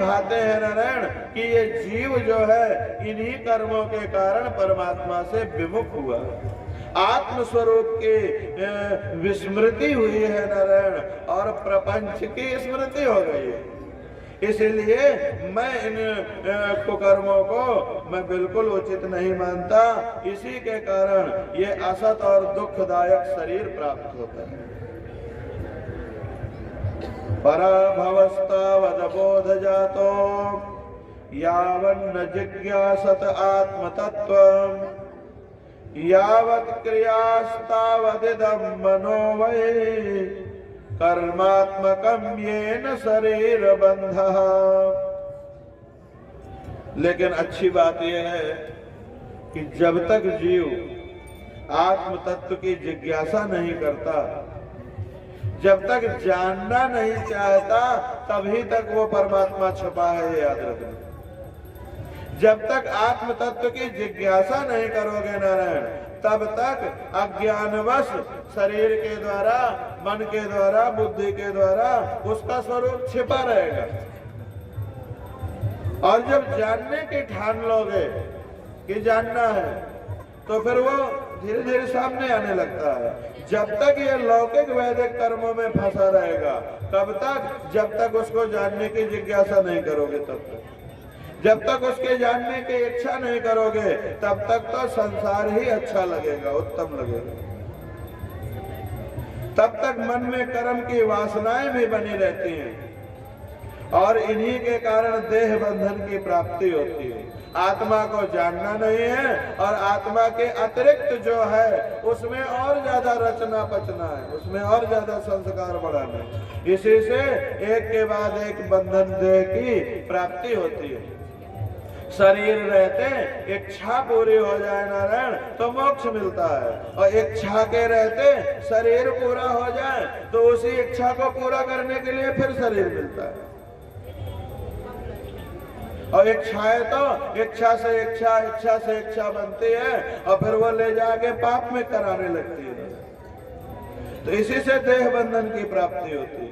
भाते हैं नारायण कि ये जीव जो है इन्हीं कर्मों के कारण परमात्मा से विमुख हुआ, आत्म स्वरूप की विस्मृति हुई है नारायण, और प्रपंच की स्मृति हो गई है। इसलिए मैं इन कुकर्मों को मैं बिल्कुल उचित नहीं मानता। इसी के कारण ये असत और दुखदायक शरीर प्राप्त होता है। पराभवस्तावदबोध जातो यावन्न जिज्ञासत आत्मतत्त्वम् यावत् क्रियास्तावदिदं मनो वै कर्मात्मकं येन शरीर बंधः। लेकिन अच्छी बात यह है कि जब तक जीव आत्म तत्व की जिज्ञासा नहीं करता, जब तक जानना नहीं चाहता, तभी तक वो परमात्मा छुपा है, याद रखना। जब तक आत्म तत्व की जिज्ञासा नहीं करोगे नारायण, तब तक अज्ञानवश शरीर के द्वारा, मन के द्वारा, बुद्धि के द्वारा उसका स्वरूप छिपा रहेगा। और जब जानने की ठान लोगे कि जानना है, तो फिर वो धीरे धीरे सामने आने लगता है। जब तक ये लौकिक वैदिक कर्मों में फंसा रहेगा, कब तक? जब तक उसको जानने की जिज्ञासा नहीं करोगे, तब तक। जब तक उसके जानने की इच्छा नहीं करोगे, तब तक तो संसार ही अच्छा लगेगा, उत्तम लगेगा। तब तक मन में कर्म की वासनाएं भी बनी रहती हैं और इन्हीं के कारण देह बंधन की प्राप्ति होती है। आत्मा को जानना नहीं है और आत्मा के अतिरिक्त जो है उसमें और ज्यादा रचना पचना है, उसमें और ज्यादा संस्कार बढ़ाना है। इसी से एक के बाद एक बंधन देह की प्राप्ति होती है। शरीर रहते इच्छा पूरी हो जाए नारायण तो मोक्ष मिलता है, और इच्छा के रहते शरीर पूरा हो जाए तो उसी इच्छा को पूरा करने के लिए फिर शरीर मिलता है। और इच्छाएं तो इच्छा से इच्छा, इच्छा से इच्छा बनती है और फिर वो ले जाके पाप में कराने लगती है। तो इसी से देह बंधन की प्राप्ति होती है।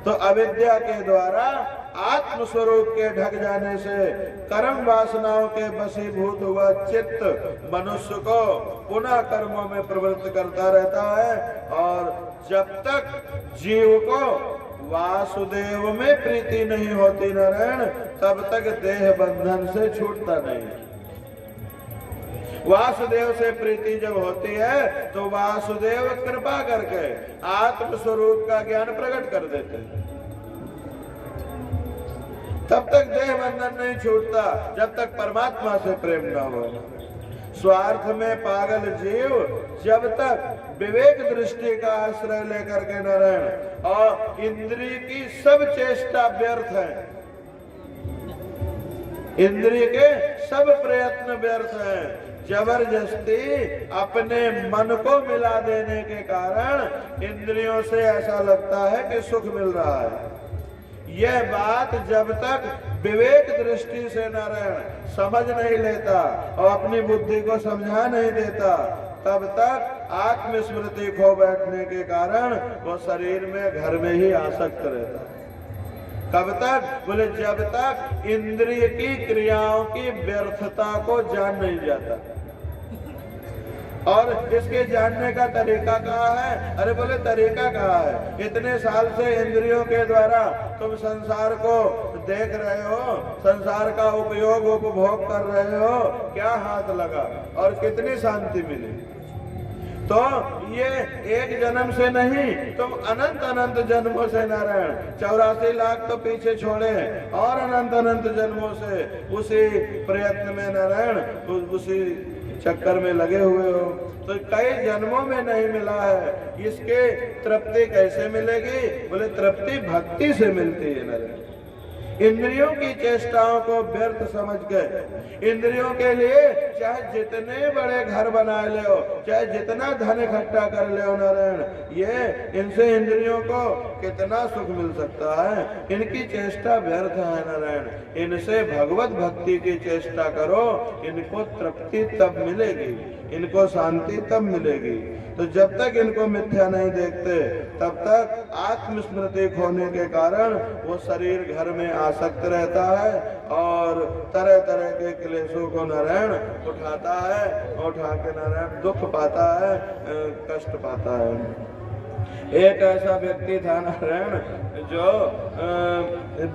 तो अविद्या के द्वारा आत्म स्वरूप के ढक जाने से कर्म वासनाओं के वशीभूत हुआ चित्त मनुष्य को पुनः कर्मों में प्रवृत्त करता रहता है। और जब तक जीव को वासुदेव में प्रीति नहीं होती नारायण, तब तक देह बंधन से छूटता नहीं। वासुदेव से प्रीति जब होती है तो वासुदेव कृपा करके आत्म स्वरूप का ज्ञान प्रकट कर देते हैं। तब तक देह बंधन नहीं छूटता जब तक परमात्मा से प्रेम न हो। स्वार्थ में पागल जीव जब तक विवेक दृष्टि का आश्रय लेकर के नारायण और इंद्रिय की सब चेष्टा व्यर्थ है, इंद्रिय के सब प्रयत्न व्यर्थ हैं, जबरदस्ती अपने मन को मिला देने के कारण इंद्रियों से ऐसा लगता है कि सुख मिल रहा है। यह बात जब तक विवेक दृष्टि से नारायण समझ नहीं लेता और अपनी बुद्धि को समझा नहीं देता, तब तक आत्मस्मृति खो बैठने के कारण वो शरीर में घर में ही आसक्त रहता है। कब तक? बोले जब तक इंद्रिय की क्रियाओं की व्यर्थता को जान नहीं जाता। और इसके जानने का तरीका कहाँ है? अरे बोले तरीका कहाँ है? इतने साल से इंद्रियों के द्वारा तुम संसार को देख रहे हो, संसार का उपयोग उपभोग कर रहे हो, क्या हाथ लगा और कितनी शांति मिली? तो ये एक जन्म से नहीं, तुम अनंत अनंत जन्मों से नारायण 84 लाख तो पीछे छोड़े और अनंत अनंत जन्मों से उसी प्रयत्न में नारायण उसी चक्कर में लगे हुए हो। तो कई जन्मों में नहीं मिला है, इसके तृप्ति कैसे मिलेगी? बोले तृप्ति भक्ति से मिलती है नारायण। इंद्रियों की चेष्टाओं को व्यर्थ समझ के, इंद्रियों के लिए चाहे जितने बड़े घर बना ले हो, चाहे जितना धन इकट्ठा कर ले हो नारायण, ये इनसे इंद्रियों को कितना सुख मिल सकता है। इनकी चेष्टा व्यर्थ है नारायण। इनसे भगवत भक्ति की चेष्टा करो, इनको तृप्ति तब मिलेगी, इनको शांति तब मिलेगी। तो जब तक इनको मिथ्या नहीं देखते तब तक आत्मस्मृति खोने के कारण वो शरीर घर में आसक्त रहता है और तरह तरह के क्लेशों को नारायण उठाता है, उठा के नारायण दुख पाता है, कष्ट पाता है। एक ऐसा व्यक्ति था नारायण जो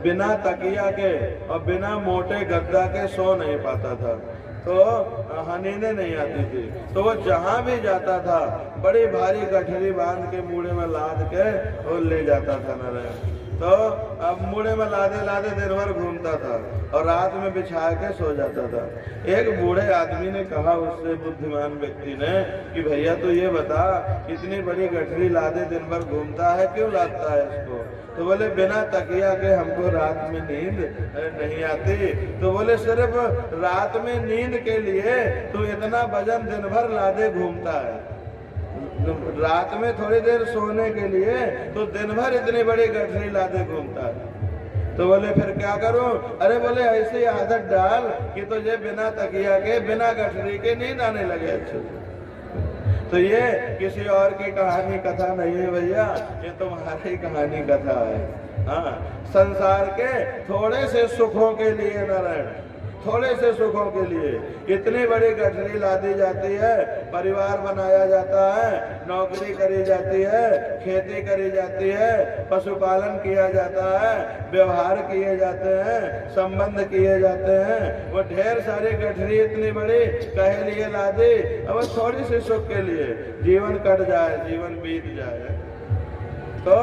बिना तकिया के और बिना मोटे गद्दा के सो नहीं पाता था, तो नींदें नहीं आती थी। तो वो जहां भी जाता था बड़ी भारी गठरी बांध के मूढ़े में लाद के वो ले जाता था नारायण। तो अब मूढ़े में लादे लादे दिन भर घूमता था और रात में बिछा के सो जाता था। एक बूढ़े आदमी ने कहा उससे, बुद्धिमान व्यक्ति ने, कि भैया तो ये बता, इतनी बड़ी गठरी लादे दिन भर घूमता है, क्यों लादता है इसको? तो बोले बिना तकिया के हमको रात में नींद नहीं आती। तो बोले सिर्फ रात में नींद के लिए तू इतना वजन दिन भर लादे घूमता है, रात में थोड़ी देर सोने के लिए तो दिन भर इतनी बड़ी गठरी लादे घूमता है। तो बोले फिर क्या करूं? अरे बोले ऐसी आदत डाल कि तुझे बिना तकिया के बिना गठरी के नींद आने लगे अच्छे से। तो ये किसी और की कहानी कथा नहीं है भैया, ये तुम्हारी कहानी कथा है। हाँ, संसार के थोड़े से सुखों के लिए नारायण, थोड़े से सुखों के लिए इतनी बड़ी गठरी लादी जाती है, परिवार बनाया जाता है, नौकरी करी जाती है, खेती करी जाती है, पशुपालन किया जाता है, व्यवहार किए जाते हैं, संबंध किए जाते हैं। वो ढेर सारी गठरी इतनी बड़ी कहे लिए लादी, अब थोड़ी सी सुख के लिए जीवन कट जाए, जीवन बीत जाए। तो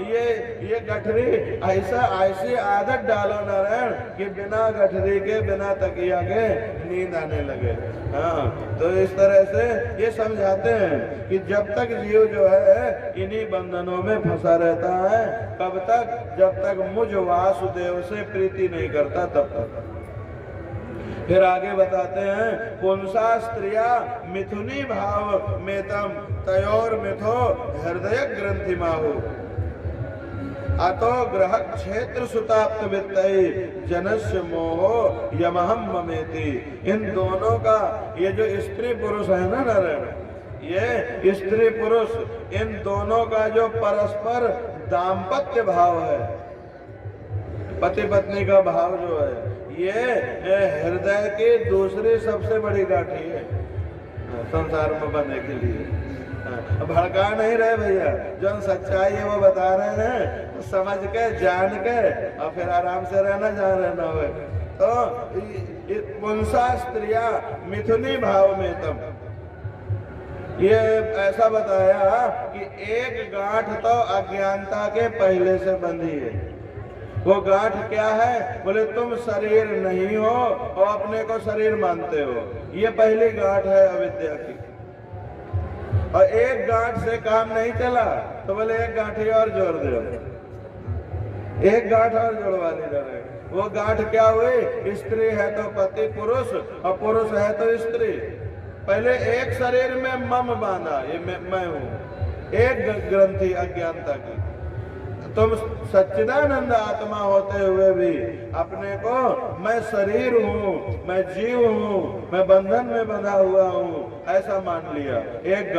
ये गठरी ऐसी आदत डालो नारायण कि बिना गठरी के बिना तकिया के नींद आने लगे। हाँ, तो इस तरह से ये समझाते हैं कि जब तक जीव जो है इन्हीं बंधनों में फंसा रहता है, कब तक? जब तक मुझ वासुदेव से प्रीति नहीं करता तब तक। फिर आगे बताते हैं, पुंसा स्त्रिया मिथुनी भाव मेतम तयोर मिथो हृदय ग्रंथि माहु अतो ग्रह क्षेत्र सुताप्त वित्तई जनस्य मोहो यमहम ममेति। इन दोनों का, ये जो स्त्री पुरुष है ना नारायण, ये स्त्री पुरुष, इन दोनों का जो परस्पर दाम्पत्य भाव है, पति पत्नी का भाव जो है, ये हृदय की दूसरी सबसे बड़ी गांठी है संसार में बनने के लिए। भड़का नहीं रहे भैया, जो सच्चाई है वो बता रहे हैं, तो समझ के जान के और फिर आराम से रहना जहाँ रहना हो। तो पुंसा स्त्रिया मिथुनी भाव में तम, ये ऐसा बताया कि एक गांठ तो अज्ञानता के पहले से बंधी है। वो गांठ क्या है? बोले तुम शरीर नहीं हो और अपने को शरीर मानते हो, ये पहली गांठ है अविद्या की। और एक गांठ से काम नहीं चला तो बोले एक गांठी और जोड़ दो, एक गांठ और जोड़वा ली जाए। वो गांठ क्या हुई? स्त्री है तो पति पुरुष और पुरुष है तो स्त्री। पहले एक शरीर में मम बांधा, ये मैं हूँ, एक ग्रंथि अज्ञानता की। तुम सच्चिदानंद आत्मा होते हुए भी अपने को मैं शरीर हूँ, मैं जीव हूँ, मैं बंधन में बंधा हुआ हूँ, ऐसा मान लिया। एक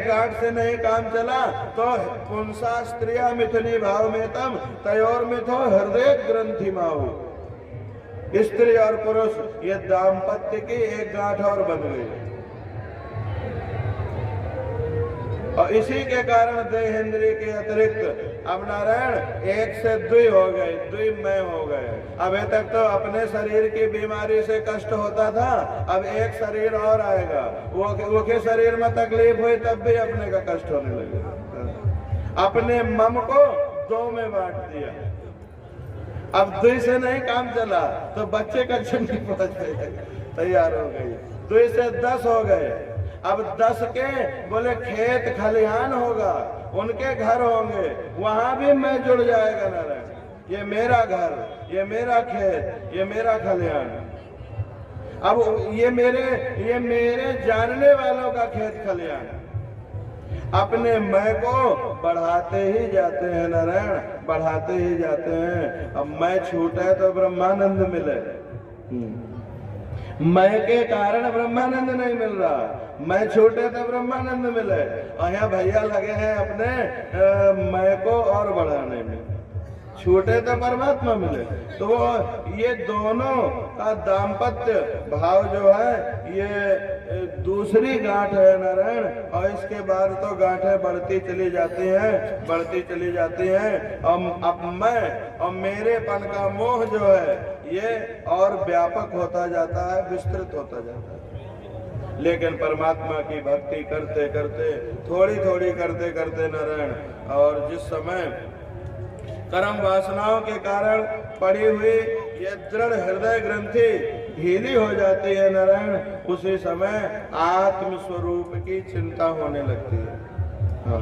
गांठ से नहीं काम चला तो पुंसा स्त्रिया मिथुनी भाव में तम तयोर मिथो हृदय ग्रंथि माहु। स्त्री और पुरुष ये दाम्पत्य की एक गांठ और बन गई। और इसी के कारण देहेंद्रिय के अतिरिक्त अब नारायण एक से द्वि हो गए, द्विमय हो गए। अभी तक तो अपने शरीर की बीमारी से कष्ट होता था, अब एक शरीर और आएगा, वो के शरीर में तकलीफ हुई तब भी अपने का कष्ट होने लगे। अपने मम को दो में बांट दिया। अब द्वि से नहीं काम चला तो बच्चे का चुन्नी पहुंच गए, तैयार हो गई। द्वि से 10 हो गए, अब 10 के बोले खेत खलिहान होगा, उनके घर होंगे, वहां भी मैं जुड़ जाएगा नारायण। ये मेरा घर, ये मेरा खेत, ये मेरा खलिहान। अब ये मेरे जानने वालों का खेत खलियान, अपने मैं को बढ़ाते ही जाते हैं नारायण, बढ़ाते ही जाते हैं। अब मैं छूटे तो ब्रह्मानंद मिले, मैं के कारण ब्रह्मानंद नहीं मिल रहा, मैं छूटे तो ब्रह्मानंद मिले। और यहाँ भैया लगे हैं अपने मैं को और बढ़ाने में, छूटे तो परमात्मा मिले। तो वो ये दोनों का दाम्पत्य भाव जो है ये दूसरी गांठ है नारायण। और इसके बाद तो गांठें बढ़ती चली जाती हैं, बढ़ती चली जाती हैं। अब मैं और मेरेपन का मोह जो है ये और व्यापक होता जाता है, विस्तृत होता जाता है। लेकिन परमात्मा की भक्ति करते करते, थोड़ी थोड़ी करते करते नारायण, और जिस समय कर्म वासनाओं के कारण पड़ी हुई ये दृढ़ हृदय ग्रंथि ढीली हो जाती है नारायण, उसी समय आत्म स्वरूप की चिंता होने लगती है। हाँ,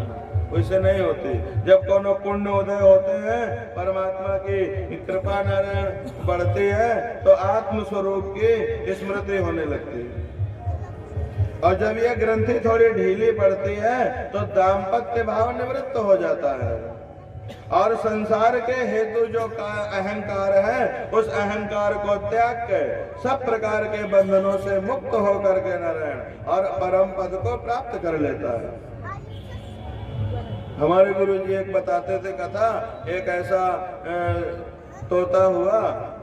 वैसे नहीं होती। जब कोनो पुण्य उदय होते हैं, परमात्मा की कृपा नारायण बढ़ती है, तो आत्म स्वरूप की स्मृति होने लगती है। और जब ये ग्रंथि थोड़ी ढीली पड़ती है तो दाम्पत्य भाव निवृत्त हो जाता है, और संसार के हेतु जो अहंकार है उस अहंकार को त्याग कर सब प्रकार के बंधनों से मुक्त होकर के नारायण और परम पद को प्राप्त कर लेता है। हमारे गुरु जी एक बताते थे कथा, एक ऐसा तोता हुआ,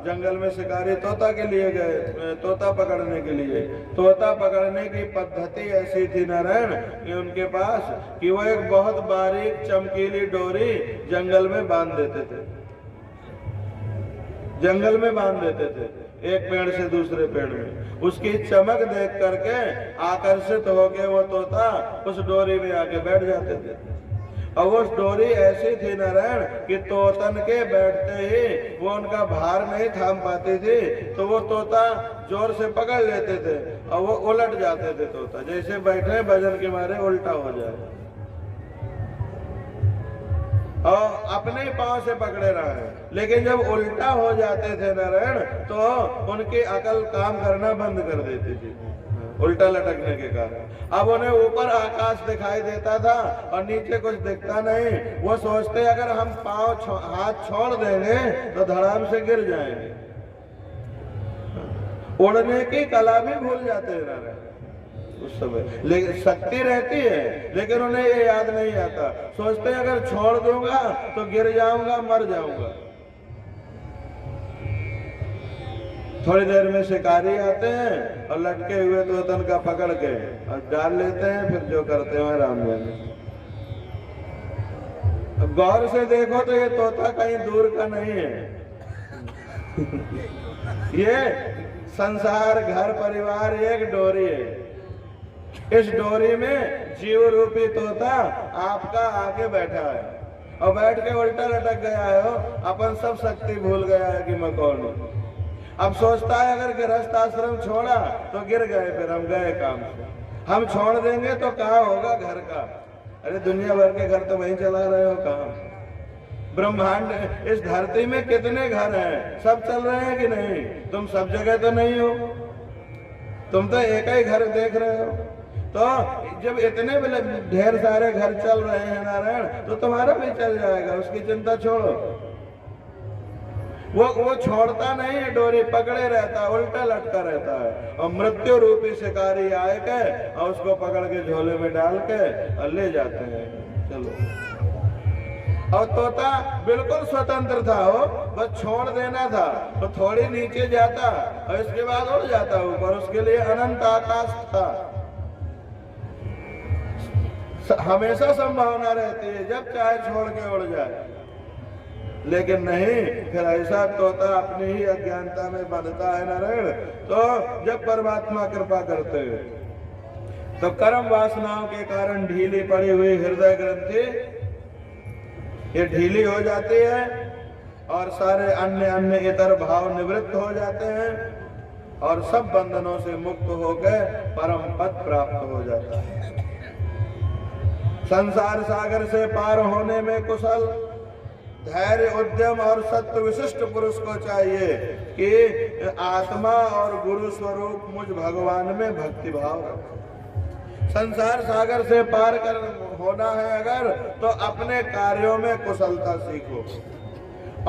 जंगल में शिकारी तोता के लिए गए, तोता पकड़ने के लिए। तोता पकड़ने की पद्धति ऐसी थी नारायण कि उनके पास कि वो एक बहुत बारीक चमकीली डोरी जंगल में बांध देते थे, जंगल में बांध देते थे, एक पेड़ से दूसरे पेड़ में। उसकी चमक देख करके आकर्षित होके वो तोता उस डोरी में आके बैठ जाते थे। और वो डोरी ऐसी थी नारायण कि तोतन के बैठते ही वो उनका भार नहीं थाम पाती थी, तो वो तोता जोर से पकड़ लेते थे और वो उलट जाते थे। तोता जैसे बैठे वजन के मारे उल्टा हो जाए, और अपने पांव से पकड़े रहे। लेकिन जब उल्टा हो जाते थे नारायण तो उनकी अकल काम करना बंद कर देती थी, उल्टा लटकने के कारण। अब उन्हें ऊपर आकाश दिखाई देता था और नीचे कुछ दिखता नहीं। वो सोचते अगर हम हाथ छोड़ देंगे तो धड़ाम से गिर जाएंगे। उड़ने की कला भी भूल जाते हैं उस समय, लेकिन शक्ति रहती है लेकिन उन्हें ये याद नहीं आता। सोचते अगर छोड़ दूंगा तो गिर जाऊंगा, मर जाऊंगा। थोड़ी देर में शिकारी आते हैं और लटके हुए तोतन का पकड़ के और डाल लेते हैं, फिर जो करते हैं राम जाने। गौर से देखो तो ये तोता कहीं दूर का नहीं है। ये संसार, घर, परिवार एक डोरी है। इस डोरी में जीव रूपी तोता आपका आके बैठा है और बैठ के उल्टा लटक गया है। अपन सब शक्ति भूल गया है कि मैं कौन हूं। अब सोचता है अगर गृहस्थ आश्रम छोड़ा तो गिर गए, फिर हम गए काम से। हम छोड़ देंगे तो कहाँ होगा घर का? अरे दुनिया भर के घर तो वहीं चला रहे हो काम। ब्रह्मांड, इस धरती में कितने घर हैं, सब चल रहे हैं कि नहीं? तुम सब जगह तो नहीं हो, तुम तो एक ही घर देख रहे हो। तो जब इतने ढेर सारे घर चल रहे हैं नारायण, तो तुम्हारा भी चल जाएगा, उसकी चिंता छोड़ो। वो छोड़ता नहीं है, डोरी पकड़े रहता है, उल्टा लटका रहता है। और मृत्यु रूपी शिकारी आए के और उसको पकड़ के झोले में डाल के और ले जाते हैं। चलो, और तोता बिल्कुल स्वतंत्र था, हो बस छोड़ देना था तो थोड़ी नीचे जाता और इसके बाद उड़ जाता ऊपर। उसके लिए अनंत आकाश था, हमेशा संभावना रहती है जब चाहे छोड़ के उड़ जाए। लेकिन नहीं, फिर ऐसा तोता अपनी ही अज्ञानता में बंधता है नारायण। तो जब परमात्मा कृपा करते हैं तो कर्म वासनाओं के कारण ढीली पड़ी हुई हृदय ग्रंथि ये ढीली हो जाती है और सारे अन्य इतर भाव निवृत्त हो जाते हैं और सब बंधनों से मुक्त होकर परम पद प्राप्त हो जाता है। संसार सागर से पार होने में कुशल धैर्य, उद्यम और सत्य विशिष्ट पुरुष को चाहिए कि आत्मा और गुरु स्वरूप मुझ भगवान में भक्ति भाव रखे। संसार सागर से पार कर होना है अगर, तो अपने कार्यों में कुशलता सीखो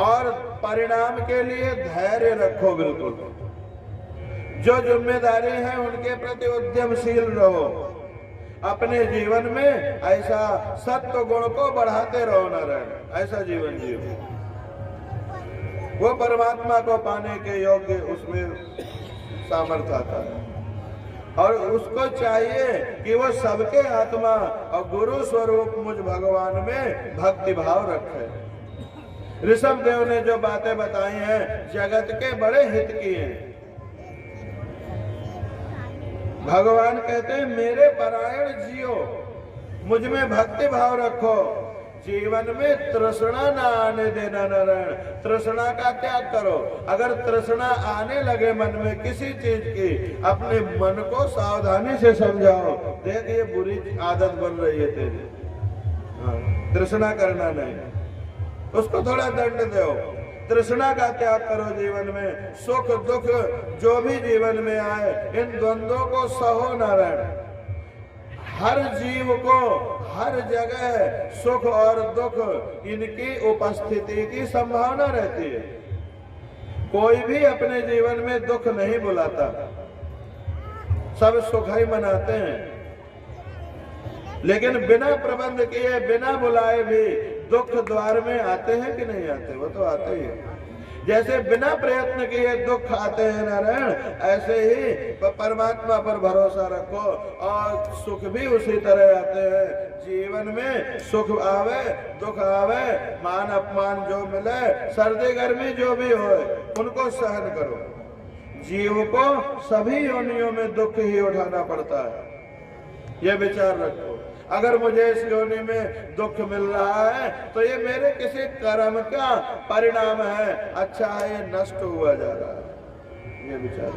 और परिणाम के लिए धैर्य रखो। बिल्कुल जो जिम्मेदारी है उनके प्रति उद्यमशील रहो। अपने जीवन में ऐसा सत्व गुण को बढ़ाते रहो नारायण, ऐसा जीवन जियो। वो परमात्मा को पाने के योग्य उसमें सामर्थ्य आता है और उसको चाहिए कि वो सबके आत्मा और गुरु स्वरूप मुझ भगवान में भक्ति भाव रखे। ऋषभ देव ने जो बातें बताई हैं जगत के बड़े हित की हैं। भगवान कहते हैं मेरे परायण जियो, मुझ में भक्ति भाव रखो, जीवन में तृष्णा ना आने देना नारायण। तृष्णा का त्याग करो। अगर तृष्णा आने लगे मन में किसी चीज की, अपने मन को सावधानी से समझाओ, देख ये बुरी आदत बन रही है तेरी, तृष्णा करना नहीं, उसको थोड़ा दंड दो। तृष्णा का त्याग करो। जीवन में सुख दुख जो भी जीवन में आए, इन द्वंद्वों को सहो नारायण। हर जीव को हर जगह सुख और दुख इनकी उपस्थिति की संभावना रहती है। कोई भी अपने जीवन में दुख नहीं बुलाता, सब सुख ही मनाते हैं। लेकिन बिना प्रबंध किए, बिना बुलाए भी दुख द्वार में आते हैं कि नहीं आते? वो तो आते ही हैं। जैसे बिना प्रयत्न किए दुख आते हैं नारायण, ऐसे ही परमात्मा पर भरोसा रखो और सुख भी उसी तरह आते हैं। जीवन में सुख आवे दुख आवे, मान अपमान जो मिले, सर्दी गर्मी जो भी हो, उनको सहन करो। जीव को सभी योनियों में दुख ही उठाना पड़ता है, ये विचार रखो। अगर मुझे इस योनि में दुख मिल रहा है तो ये मेरे किसी कर्म का परिणाम है, अच्छा है ये नष्ट हुआ जा रहा है, ये विचार।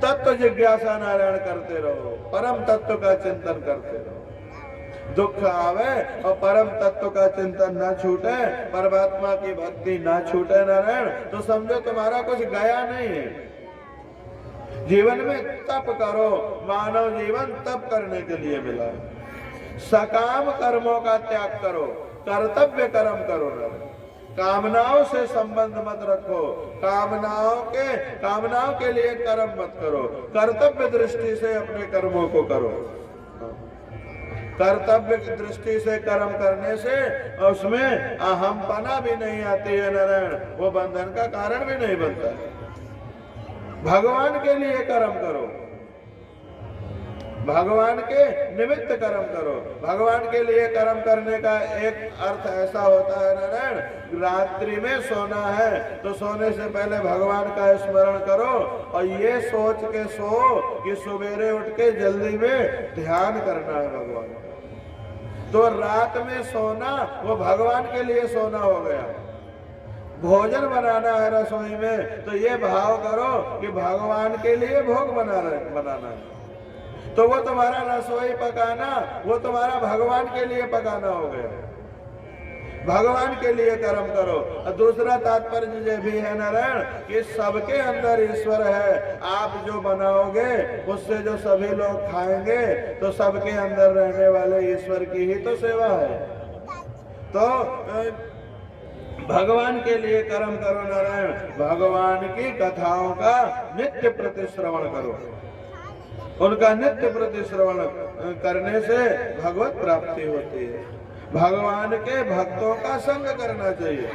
तत्व जिज्ञासा नारायण करते रहो, परम तत्व का चिंतन करते रहो। दुख आवे और परम तत्व का चिंतन ना छूटे, परमात्मा की भक्ति ना छूटे नारायण, तो समझो तुम्हारा कुछ गया नहीं है। जीवन में तप करो। मानव जीवन तप करने के लिए मिला है। सकाम कर्मों का त्याग करो, कर्तव्य कर्म करो। कामनाओं से संबंध मत रखो, कामनाओं के लिए कर्म मत करो। कर्तव्य दृष्टि से अपने कर्मों को करो। कर्तव्य की दृष्टि से कर्म करने से उसमें अहमपना भी नहीं आती है नारायण, वो बंधन का कारण भी नहीं बनता। भगवान के लिए कर्म करो, भगवान के निमित्त कर्म करो। भगवान के लिए कर्म करने का एक अर्थ ऐसा होता है नारायण, रात्रि में सोना है तो सोने से पहले भगवान का स्मरण करो और ये सोच के सो कि सवेरे उठ के जल्दी में ध्यान करना है भगवान। तो रात में सोना वो भगवान के लिए सोना हो गया। भोजन बनाना है रसोई में तो ये भाव करो कि भगवान के लिए भोग बनाना है, तो वो तुम्हारा रसोई पकाना, वो तुम्हारा भगवान के लिए पकाना हो गया। भगवान के लिए कर्म करो। और दूसरा तात्पर्य ये भी है नारायण कि सबके अंदर ईश्वर है। आप जो बनाओगे उससे जो सभी लोग खाएंगे तो सबके अंदर रहने वाले ईश्वर की ही तो सेवा है। तो भगवान के लिए कर्म करो नारायण। भगवान की कथाओं का नित्य प्रतिश्रवण करो। उनका नित्य प्रतिश्रवण करने से भगवत प्राप्ति होती है। भगवान के भक्तों का संग करना चाहिए,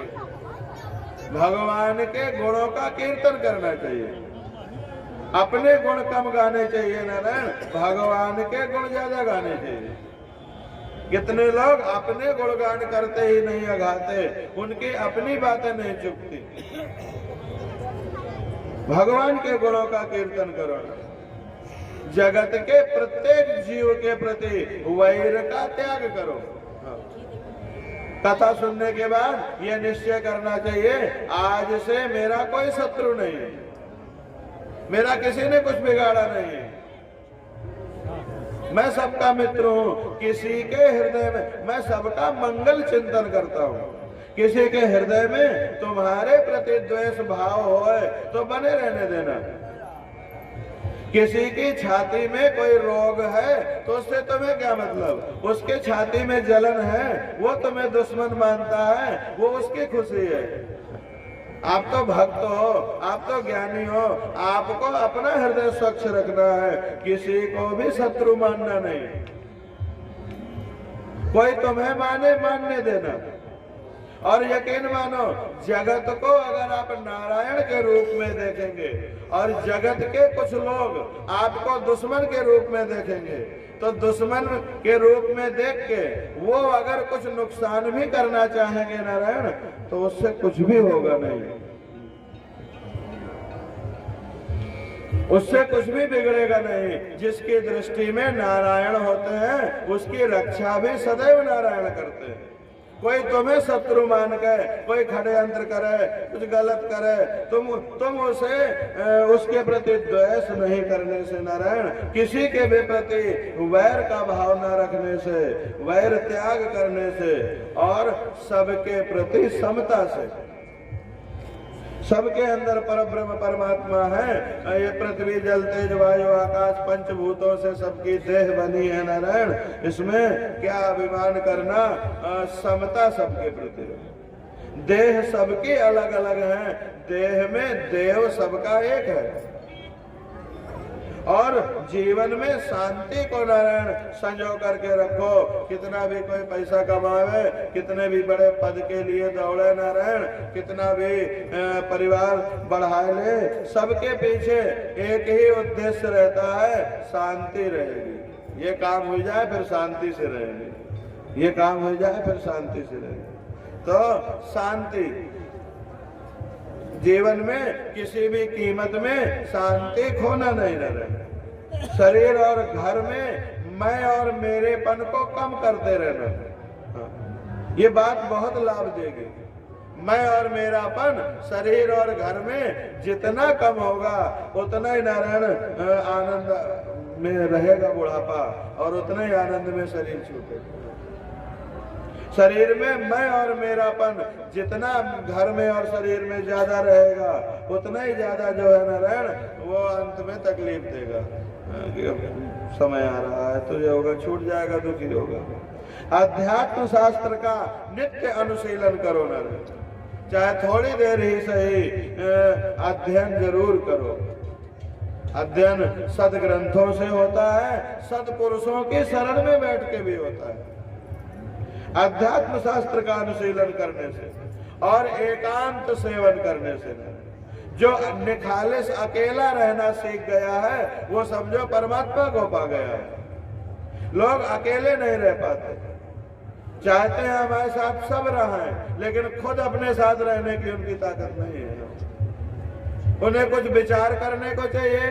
भगवान के गुणों का कीर्तन करना चाहिए। अपने गुण कम गाने चाहिए नारायण, भगवान के गुण ज्यादा गाने चाहिए। कितने लोग अपने गुणगान करते ही नहीं अघाते, उनकी अपनी बातें नहीं चुपती। भगवान के गुणों का कीर्तन करो। जगत के प्रत्येक जीव के प्रति वैर का त्याग करो। कथा सुनने के बाद यह निश्चय करना चाहिए आज से मेरा कोई शत्रु नहीं है, मेरा किसी ने कुछ बिगाड़ा नहीं है। मैं सबका मित्र हूँ, किसी के हृदय में मैं सबका मंगल चिंतन करता हूँ। किसी के हृदय में तुम्हारे प्रति द्वेष भाव होए तो बने रहने देना। किसी की छाती में कोई रोग है तो उससे तुम्हें क्या मतलब? उसके छाती में जलन है, वो तुम्हें दुश्मन मानता है, वो उसकी खुशी है। आप तो भक्त हो, आप तो ज्ञानी हो, आपको अपना हृदय स्वच्छ रखना है, किसी को भी शत्रु मानना नहीं। कोई तुम्हें माने, मानने देना। और यकीन मानो, जगत को अगर आप नारायण के रूप में देखेंगे और जगत के कुछ लोग आपको दुश्मन के रूप में देखेंगे, तो दुश्मन के रूप में देख के वो अगर कुछ नुकसान भी करना चाहेंगे नारायण, तो उससे कुछ भी होगा नहीं, उससे कुछ भी बिगड़ेगा नहीं। जिसकी दृष्टि में नारायण होते हैं उसकी रक्षा भी सदैव नारायण करते हैं। कोई तुम्हें शत्रु मान के कोई षड्यंत्र करे, कुछ गलत करे, तुम उसे उसके प्रति द्वेष नहीं करने से नारायण, किसी के भी प्रति वैर का भाव न रखने से, वैर त्याग करने से, और सबके प्रति समता से। सबके अंदर परब्रह्म परमात्मा है। ये पृथ्वी जल तेज वायु आकाश पंचभूतों से सबकी देह बनी है नारायण, इसमें क्या अभिमान करना। समता सबके प्रति। देह सबकी अलग अलग है, देह में देव सबका एक है। और जीवन में शांति को नारायण संजो करके रखो। कितना भी कोई पैसा कमावे, कितने भी बड़े पद के लिए दौड़े नारायण, कितना भी परिवार बढ़ा ले, सबके पीछे एक ही उद्देश्य रहता है, शांति रहेगी। ये काम हो जाए फिर शांति से रहेंगे, ये काम हो जाए फिर शांति से रहेंगे। तो शांति जीवन में किसी भी कीमत में शांति खोना नहीं रहे। शरीर और घर में मैं और मेरेपन को कम करते रहना, ये बात बहुत लाभ देगी। मैं और मेरापन शरीर और घर में जितना कम होगा उतना ही नारायण आनंद में रहेगा बुढ़ापा, और उतना ही आनंद में शरीर छूटेगा। शरीर में मैं और मेरापन जितना घर में और शरीर में ज्यादा रहेगा उतना ही ज्यादा जो है नारायण वो अंत में तकलीफ देगा कि समय आ रहा है तो ये होगा, छूट जाएगा, दुखी होगा। अध्यात्म शास्त्र का नित्य अनुशीलन करो नारायण, चाहे थोड़ी देर ही सही अध्ययन जरूर करो। अध्ययन सदग्रंथों से होता है, सदपुरुषों की शरण में बैठ के भी होता है। अध्यात्म शास्त्र का अनुशीलन करने से और एकांत सेवन करने से, जो निखालिस अकेला रहना सीख गया है वो समझो परमात्मा को पा गया है। लोग अकेले नहीं रह पाते, चाहते हैं हमारे साथ सब रहें, लेकिन खुद अपने साथ रहने की उनकी ताकत नहीं है। उन्हें कुछ विचार करने को चाहिए,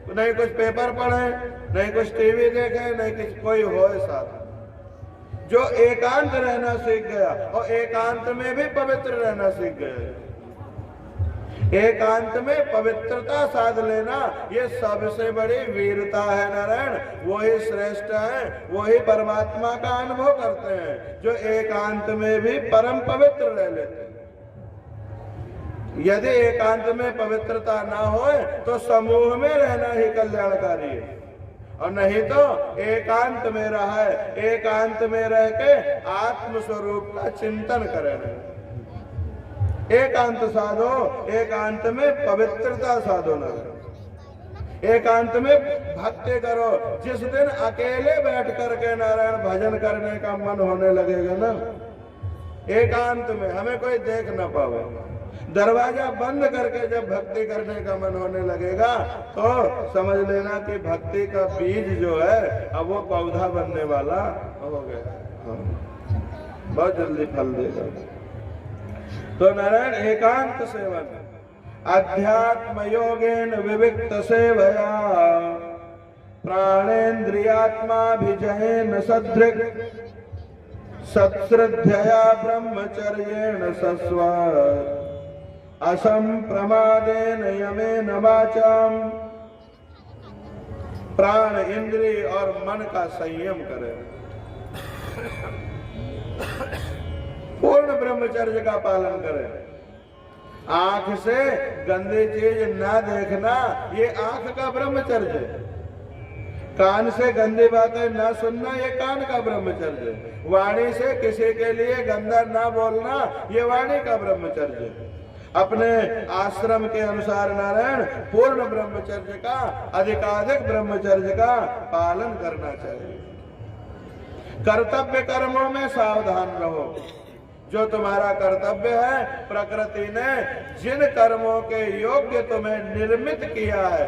नहीं कुछ पेपर पढ़े, नहीं कुछ टीवी देखे, नहीं कुछ कोई हो साथ। जो एकांत रहना सीख गया और एकांत में भी पवित्र रहना सीख गया, एकांत में पवित्रता साध लेना ये सबसे बड़ी वीरता है नारायण। वही श्रेष्ठ है, वही परमात्मा का अनुभव करते हैं जो एकांत में भी परम पवित्र रह लेते हैं। यदि एकांत में पवित्रता ना हो तो समूह में रहना ही कल्याणकारी है, और नहीं तो एकांत में रहा है, एकांत में रह के आत्म स्वरूप का चिंतन करें। एकांत साधो, एकांत में पवित्रता साधो ना, एकांत में भक्ति करो। जिस दिन अकेले बैठ करके नारायण भजन करने का मन होने लगेगा ना, एकांत में हमें कोई देख ना पावे, दरवाजा बंद करके जब भक्ति करने का मन होने लगेगा तो समझ लेना कि भक्ति का बीज जो है अब वो पौधा बनने वाला हो गया, बहुत जल्दी फल देगा। तो नारायण एकांत सेवन, अध्यात्म योगेन विविक्त सेवया, प्राणेन्द्रियात्माभिजयेन सदृक्, सत्श्रद्धया ब्रह्मचर्येण सस्वात्, असंप्रमादेन यमेन वाचाम्, प्राण, इंद्रिय और मन का संयम करे, पूर्ण ब्रह्मचर्य का पालन करे। आंख से गंदी चीज ना देखना, ये आंख का ब्रह्मचर्य है। कान से गंदी बातें ना सुनना, ये कान का ब्रह्मचर्य है। वाणी से किसी के लिए गंदा ना बोलना, ये वाणी का ब्रह्मचर्य है। अपने आश्रम के अनुसार नारायण पूर्ण ब्रह्मचर्य का, अधिकाधिक ब्रह्मचर्य का पालन करना चाहिए। कर्तव्य कर्मों में सावधान रहो। जो तुम्हारा कर्तव्य है, प्रकृति ने जिन कर्मों के योग्य तुम्हें निर्मित किया है,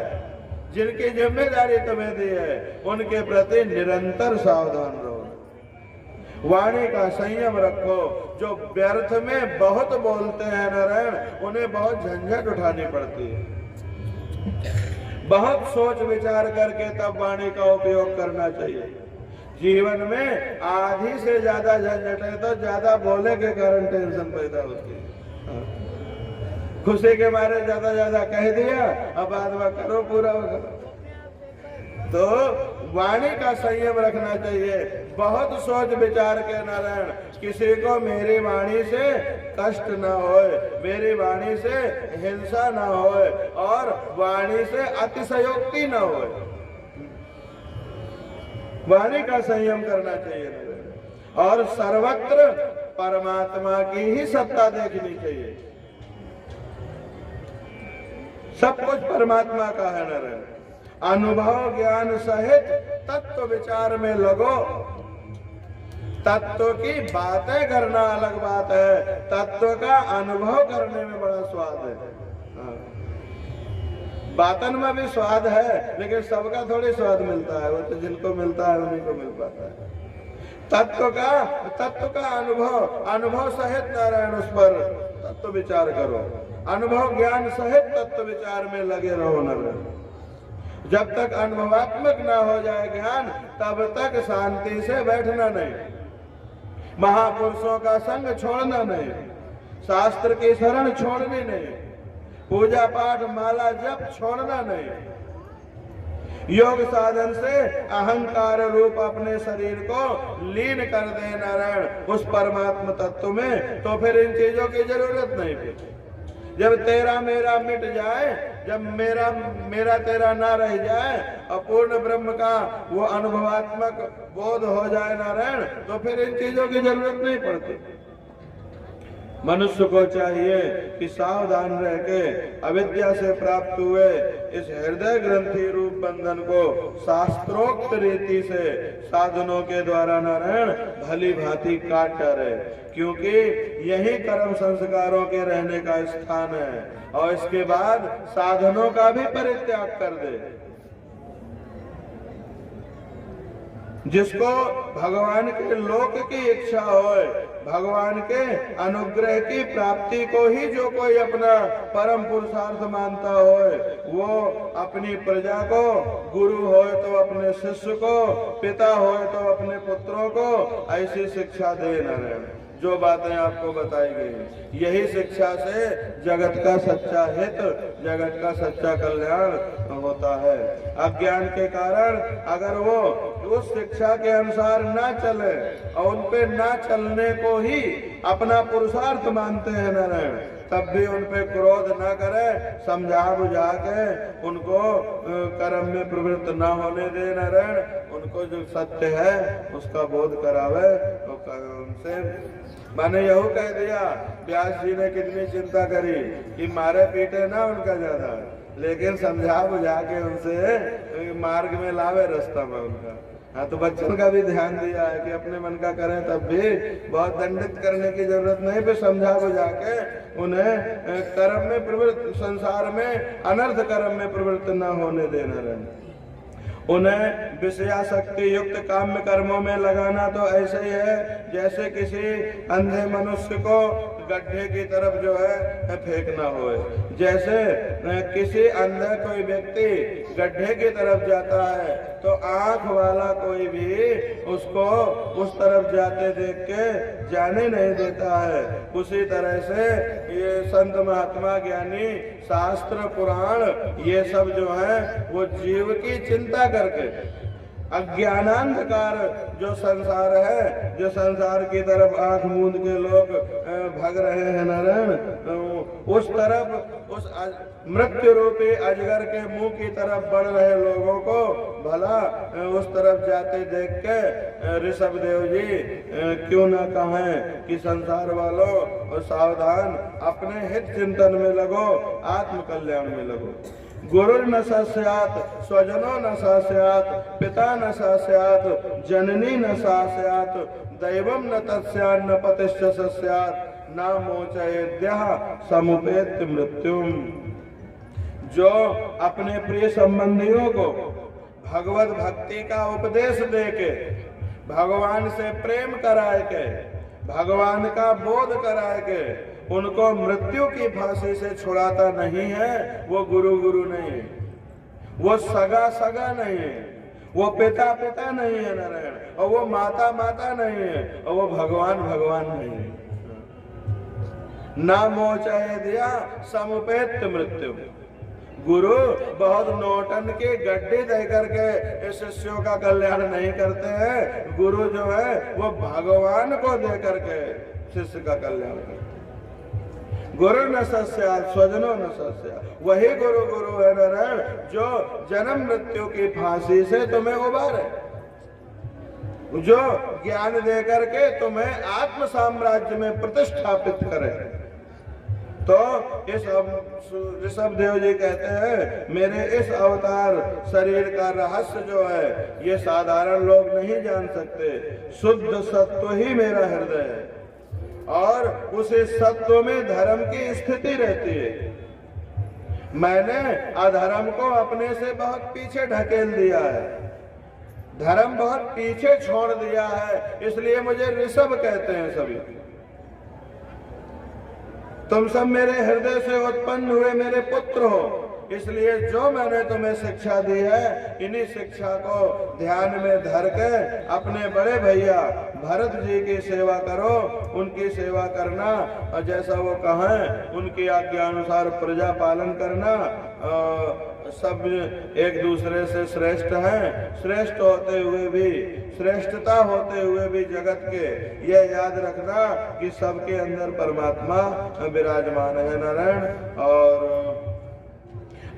जिनकी जिम्मेदारी तुम्हें दी है, उनके प्रति निरंतर सावधान रहो। वाणी का संयम रखो। जो व्यर्थ में बहुत बोलते हैं नारायण, उन्हें बहुत झंझट उठानी पड़ती है। बहुत सोच विचार करके तब वाणी का उपयोग करना चाहिए। जीवन में आधी से ज्यादा झंझट है तो ज्यादा बोले के कारण टेंशन पैदा होती है। खुशी के मारे ज्यादा कह दिया, अब बाद में करो पूरा करो। तो वाणी का संयम रखना चाहिए। बहुत सोच विचार के नारायण, किसी को मेरी वाणी से कष्ट न होए, मेरी वाणी से हिंसा न होए और वाणी से अतिशयोक्ति न होए। वाणी का संयम करना चाहिए और सर्वत्र परमात्मा की ही सत्ता देखनी चाहिए। सब कुछ परमात्मा का है नारायण। अनुभव ज्ञान सहित तत्व विचार में लगो। तत्व की बातें करना अलग बात है, तत्व का अनुभव करने में बड़ा स्वाद है। बातन में भी स्वाद है, लेकिन सबका थोड़ी स्वाद मिलता है, वो तो जिनको मिलता है उन्हीं को मिल पाता है। तत्व का अनुभव सहित नारायण उस पर तत्व विचार करो। अनुभव ज्ञान सहित तत्व विचार में लगे रहो नारायण। जब तक अनुभवात्मक ना हो जाए ज्ञान, तब तक शांति से बैठना नहीं, महापुरुषों का संग छोड़ना नहीं, शास्त्र की शरण छोड़नी नहीं, पूजा पाठ माला जप छोड़ना नहीं। योग साधन से अहंकार रूप अपने शरीर को लीन कर दे नारायण उस परमात्मा तत्व में, तो फिर इन चीजों की जरूरत नहीं। फिर जब तेरा मेरा मिट जाए, जब मेरा तेरा ना रह जाए, अपूर्ण ब्रह्म का वो अनुभवात्मक बोध हो जाए नारायण, तो फिर इन चीजों की जरूरत नहीं पड़ती। मनुष्य को चाहिए कि सावधान रह के अविद्या से प्राप्त हुए इस हृदय ग्रंथि रूप बंधन को शास्त्रोक्त रीति से साधनों के द्वारा नारायण भली भांति काट डाले, क्योंकि यही कर्म संस्कारों के रहने का स्थान है। और इसके बाद साधनों का भी परित्याग कर दे। जिसको भगवान के लोक की इच्छा होए, भगवान के अनुग्रह की प्राप्ति को ही जो कोई अपना परम पुरुषार्थ मानता होए, वो अपनी प्रजा को, गुरु होए तो अपने शिष्य को, पिता होए तो अपने पुत्रों को ऐसी शिक्षा दे नारायण। जो बातें आपको बताई गई, यही शिक्षा से जगत का सच्चा हित, जगत का सच्चा कल्याण होता है। अज्ञान के कारण अगर वो उस शिक्षा के अनुसार ना चले और उन पे ना चलने को ही अपना पुरुषार्थ मानते हैं नारायण, तब भी उन पे क्रोध न करे, समझा बुझा के उनको कर्म में प्रवृत्त न होने दे नारायण। उनको जो सत्य है उसका बोध करावे, तो उनसे मैंने यही कह दिया। व्यास जी ने कितनी चिंता करी कि मारे पीटे ना उनका ज्यादा, लेकिन समझा बुझा के उनसे मार्ग में लावे, रास्ता में उनका। हाँ, तो बच्चों का भी ध्यान दिया है कि अपने मन का करें, तब भी बहुत दंडित करने की जरूरत नहीं, पे समझा बुझा के उन्हें कर्म में प्रवृत्त, संसार में अनर्थ कर्म में प्रवृत्त न होने देना रहना। उन्हें विषयासक्ति युक्त काम्य कर्मों में लगाना तो ऐसे ही है जैसे किसी अंधे मनुष्य को गड्ढे की तरफ जो है फेंकना हो। जैसे किसी अंधे कोई व्यक्ति गड्ढे की तरफ जाता है तो आंख वाला कोई भी उसको उस तरफ जाते देख के जाने नहीं देता है, उसी तरह से ये संत महात्मा ज्ञानी शास्त्र पुराण ये सब जो है वो जीव की चिंता करके अज्ञानांधकार जो संसार है, जो संसार की तरफ आंख मूंद के लोग भाग रहे हैं नारायण, उस तरफ उस मृत्यु रूपी अजगर के मुंह की तरफ बढ़ रहे लोगों को भला उस तरफ जाते देख के ऋषभ देव जी क्यों न कहें कि संसार वालों सावधान, अपने हित चिंतन में लगो, आत्म कल्याण में लगो। गुरु न स्यात् स्वजनो न स्यात् पिता न स्यात् जननी न स्यात् दैवम न तत्स्यात् न पतिश्च स्यात् न मोचयेद्यः समुपेत्य मृत्युम। जो अपने प्रिय संबंधियों को भगवत भक्ति का उपदेश देके, भगवान से प्रेम कराए के, भगवान का बोध कराए के उनको मृत्यु की फांसी से छुड़ाता नहीं है, वो गुरु गुरु नहीं है, वो सगा सगा नहीं है, वो पिता पिता नहीं है नारायण, और वो माता माता नहीं है, और वो भगवान भगवान नहीं है। ना मोचयेद्यः समुपेत्य मृत्यु। गुरु बहुत नौटन के गड्ढे दे करके शिष्यों का कल्याण नहीं करते हैं, गुरु जो है वो भगवान को दे करके शिष्य का कल्याण करते हैं। गुरु न स्यात् स्वजनो न स्यात्, वही गुरु गुरु है नारायण जो जन्म मृत्यु की फांसी से तुम्हें उबारे, जो ज्ञान दे करके तुम्हें आत्म साम्राज्य में प्रतिष्ठापित करे। तो इस ऋषभ देव जी कहते हैं मेरे इस अवतार शरीर का रहस्य जो है ये साधारण लोग नहीं जान सकते। शुद्ध सत्व ही मेरा हृदय है और उसे सत्व में धर्म की स्थिति रहती है। मैंने अधर्म को अपने से बहुत पीछे ढकेल दिया है, धर्म बहुत पीछे छोड़ दिया है, इसलिए मुझे ऋषभ कहते हैं सभी। तुम सब मेरे हृदय से उत्पन्न हुए मेरे पुत्र हो, इसलिए जो मैंने तुम्हें शिक्षा दी है इन्हीं शिक्षा को ध्यान में धर के अपने बड़े भैया भरत जी की सेवा करो, उनकी सेवा करना और जैसा वो कहें उनकी आज्ञा अनुसार प्रजा पालन करना। सब एक दूसरे से श्रेष्ठ हैं, श्रेष्ठ होते हुए भी, श्रेष्ठता होते हुए भी जगत के ये याद रखना कि सबके अंदर परमात्मा विराजमान है नारायण। और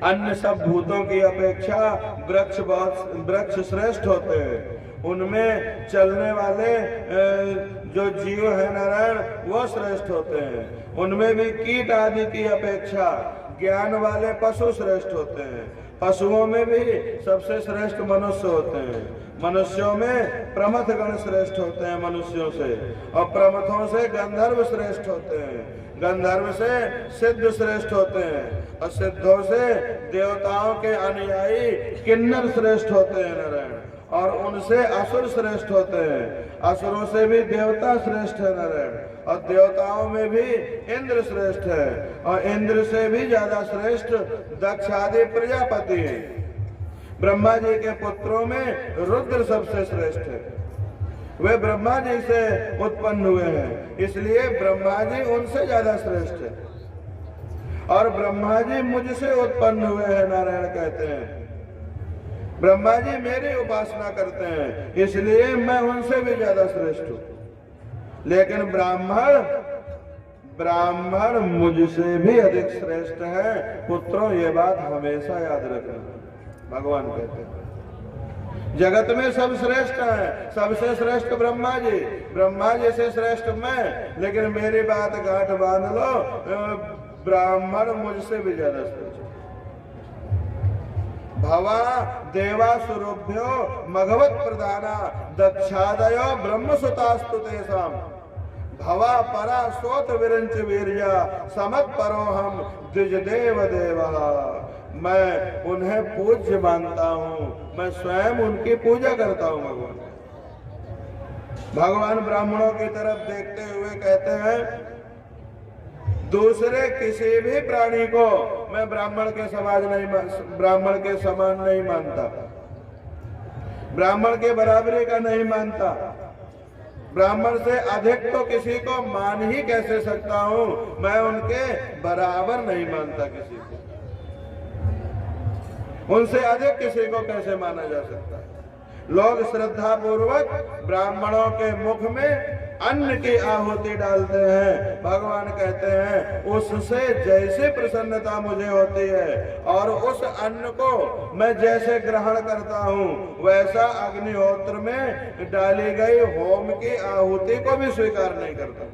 अन्य सब भूतों की अपेक्षा वृक्ष श्रेष्ठ होते हैं, उनमें चलने वाले जो जीव है नारायण वो श्रेष्ठ होते हैं, उनमें भी कीट आदि की अपेक्षा ज्ञान वाले पशु श्रेष्ठ होते हैं, पशुओं में भी सबसे श्रेष्ठ मनुष्य होते हैं, मनुष्यों में प्रमथ गण श्रेष्ठ होते हैं मनुष्यों से, और प्रमथों से गंधर्व श्रेष्ठ होते हैं, गंधर्व से सिद्ध श्रेष्ठ होते हैं, और सिद्धों से देवताओं के अनुयायी किन्नर श्रेष्ठ होते हैं नारायण, और उनसे असुर श्रेष्ठ होते हैं, असुरों से भी देवता श्रेष्ठ है नारायण, और देवताओं में भी इंद्र श्रेष्ठ है, और इंद्र से भी ज्यादा श्रेष्ठ दक्ष आदि प्रजापति है। ब्रह्मा जी के पुत्रों में रुद्र सबसे श्रेष्ठ है, वे ब्रह्मा जी से उत्पन्न हुए हैं, इसलिए ब्रह्मा जी उनसे ज्यादा श्रेष्ठ है, और ब्रह्मा जी मुझसे उत्पन्न हुए हैं नारायण कहते हैं। ब्रह्मा जी मेरी उपासना करते हैं, इसलिए मैं उनसे भी ज्यादा श्रेष्ठ हूं, लेकिन ब्राह्मण मुझसे भी अधिक श्रेष्ठ है। पुत्रों ये बात हमेशा याद रखना। भगवान कहते हैं जगत में सब श्रेष्ठ है, सबसे श्रेष्ठ ब्रह्मा जी, ब्रह्मा जी से श्रेष्ठ मैं, लेकिन मेरी बात गांठ बांध लो, ब्राह्मण मुझसे भी ज्यादा श्रेष्ठ। भवा देवासुरुभ्यो मघवत प्रधाना दक्षादयो ब्रह्मसुतास्तु तेषाम भवा परा सोत विरंच वीर्या समत परोहम द्विज देव देवा। मैं उन्हें पूज्य मानता हूँ, मैं स्वयं उनकी पूजा करता हूँ। भगवान ब्राह्मणों की तरफ देखते हुए कहते हैं दूसरे किसी भी प्राणी को मैं ब्राह्मण के ब्राह्मण के समान नहीं मानता, ब्राह्मण के बराबरी का नहीं मानता। ब्राह्मण से अधिक तो किसी को मान ही कैसे सकता हूं, मैं उनके बराबर नहीं मानता किसी को, उनसे अधिक किसी को कैसे माना जा सकता है। लोग श्रद्धा पूर्वक ब्राह्मणों के मुख में अन्न की आहुति डालते हैं। भगवान कहते हैं उससे जैसे प्रसन्नता मुझे होती है और उस अन्न को मैं जैसे ग्रहण करता हूँ वैसा अग्निहोत्र में डाली गई होम की आहुति को भी स्वीकार नहीं करता।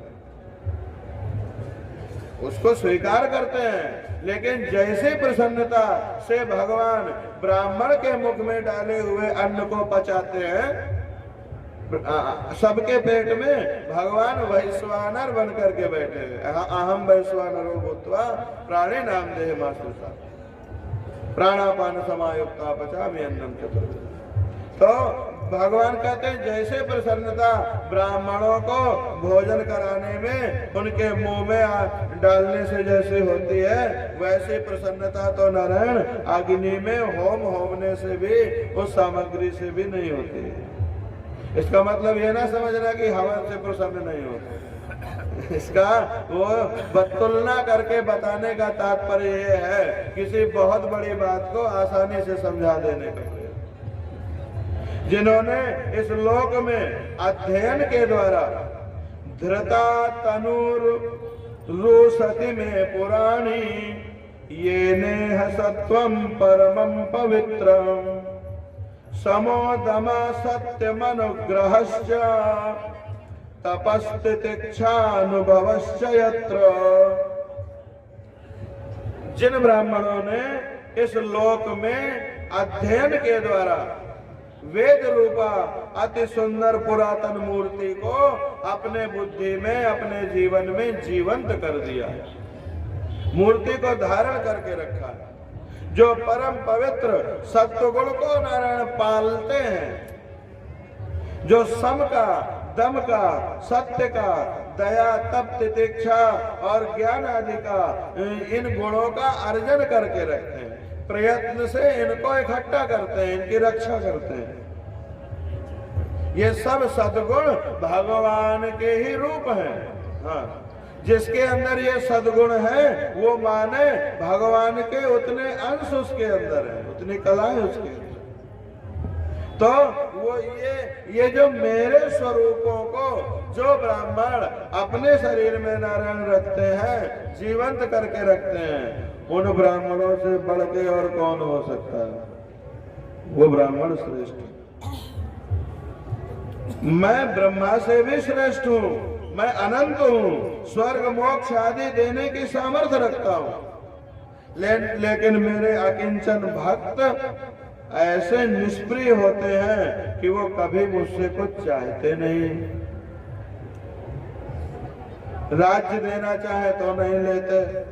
उसको स्वीकार करते हैं लेकिन जैसे प्रसन्नता से भगवान ब्राह्मण के मुख में डाले हुए अन्न को पचाते हैं, सबके पेट में भगवान वैश्वानर बन करके बैठे हैं। अहम वैश्वानरो भूत्वा प्राणी नाम देह मासुसा प्राणापान समायुक्ता पचामि अन्नम चतुर्विधम। तो भगवान कहते हैं जैसे प्रसन्नता ब्राह्मणों को भोजन कराने में उनके मुंह में डालने से जैसे होती है, वैसे प्रसन्नता तो नारायण अग्नि में होम होमने से भी, उस सामग्री से भी नहीं होती है। इसका मतलब ये ना समझना कि हवन से प्रसन्न नहीं होते। इसका वो तुलना करके बताने का तात्पर्य ये है किसी बहुत बड़ी बात को आसानी से समझा देने का। जिन्होंने इस लोक में अध्ययन के द्वारा धृता तनुर रुसति में पुराणी ये नेह सत्वम परमं पवित्रम समोदमा सत्यमनुग्रहश्च तपस्तितिक्षानुभवश्च यत्र। जिन ब्राह्मणों ने इस लोक में अध्ययन के द्वारा वेद रूपा अति सुंदर पुरातन मूर्ति को अपने बुद्धि में, अपने जीवन में जीवंत कर दिया, मूर्ति को धारण करके रखा है, जो परम पवित्र सत्वगुण को नारायण पालते हैं, जो सम का, दम का, सत्य का, दया, तप, तितिक्षा और ज्ञान आदि का इन गुणों का अर्जन करके रखते हैं, प्रयत्न से इनको इकट्ठा करते हैं, इनकी रक्षा करते हैं। ये सब सद्गुण भगवान के ही रूप हैं। हाँ, जिसके अंदर ये सद्गुण है वो माने भगवान के उतने अंश उसके अंदर है, उतनी कलाएं उसके अंदर। तो वो ये जो मेरे स्वरूपों को जो ब्राह्मण अपने शरीर में नारायण रखते हैं, जीवंत करके रखते हैं, उन ब्राह्मणों से बढ़ के और कौन हो सकता है? वो ब्राह्मण श्रेष्ठ है। मैं ब्रह्मा से भी श्रेष्ठ हूँ, मैं अनंत हूँ, स्वर्ग मोक्ष आदि देने की सामर्थ्य रखता हूँ, लेकिन मेरे अकिंचन भक्त ऐसे निष्प्रिय होते हैं कि वो कभी मुझसे कुछ चाहते नहीं। राज्य देना चाहे तो नहीं लेते,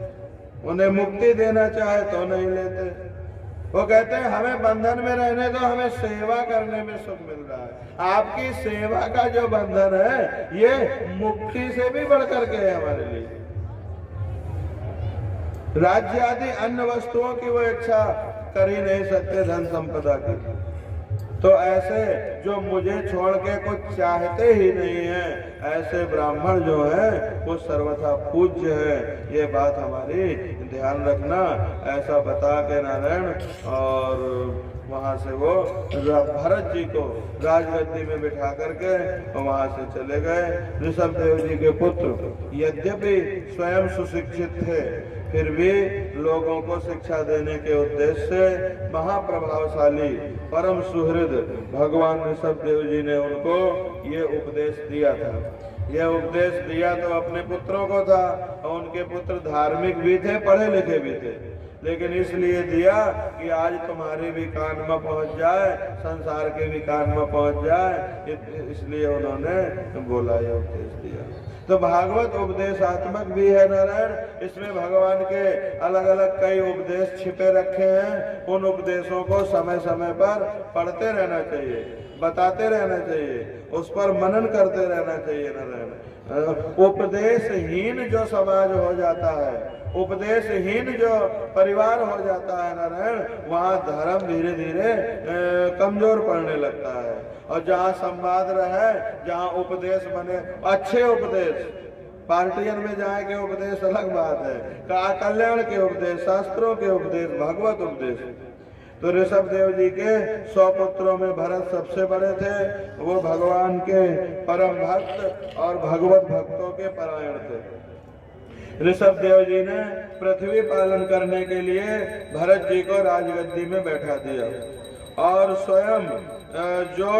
उन्हें मुक्ति देना चाहे तो नहीं लेते। वो कहते हैं हमें बंधन में रहने दो, हमें सेवा करने में सुख मिल रहा है। आपकी सेवा का जो बंधन है ये मुक्ति से भी बढ़कर के है हमारे लिए। राज्य आदि अन्य वस्तुओं की वो इच्छा कर ही नहीं सकते, धन संपदा की। तो ऐसे जो मुझे छोड़ के कुछ चाहते ही नहीं है, ऐसे ब्राह्मण जो है वो सर्वथा पूज्य है। ये बात हमारी ध्यान रखना। ऐसा बता के नारायण और वहां से वो भरत जी को राजगद्दी में बिठा करके वहां से चले गए। ऋषभदेव जी के पुत्र यद्यपि स्वयं सुशिक्षित थे, फिर भी लोगों को शिक्षा देने के उद्देश्य से महाप्रभावशाली परम सुहृद भगवान ऋषभदेव जी ने उनको ये उपदेश दिया था। यह उपदेश दिया तो अपने पुत्रों को था, और उनके पुत्र धार्मिक भी थे, पढ़े लिखे भी थे, लेकिन इसलिए दिया कि आज तुम्हारे भी कान में पहुंच जाए, संसार के भी कान में पहुंच जाए, इसलिए उन्होंने बोला, यह उपदेश दिया। तो भागवत उपदेशात्मक भी है नारायण। इसमें भगवान के अलग अलग कई उपदेश छिपे रखे हैं। उन उपदेशों को समय समय पर पढ़ते रहना चाहिए। बताते रहना चाहिए, उस पर मनन करते रहना चाहिए नारायण। उपदेशहीन जो समाज हो जाता है, उपदेशहीन जो परिवार हो जाता है नारायण, वहाँ धर्म धीरे धीरे कमजोर पड़ने लगता है। और जहाँ संवाद रहे, जहाँ उपदेश बने, अच्छे उपदेश, पार्टियन में जाए के उपदेश अलग बात है, कल्याण के उपदेश, शास्त्रों के उपदेश, भगवत उपदेश। तो ऋषभ देव जी के 100 पुत्रों में भरत सबसे बड़े थे। वो भगवान के परम भक्त और भगवत भक्तों के परायण थे। ऋषभ देव जी ने पृथ्वी पालन करने के लिए भरत जी को राजगद्दी में बैठा दिया और स्वयं जो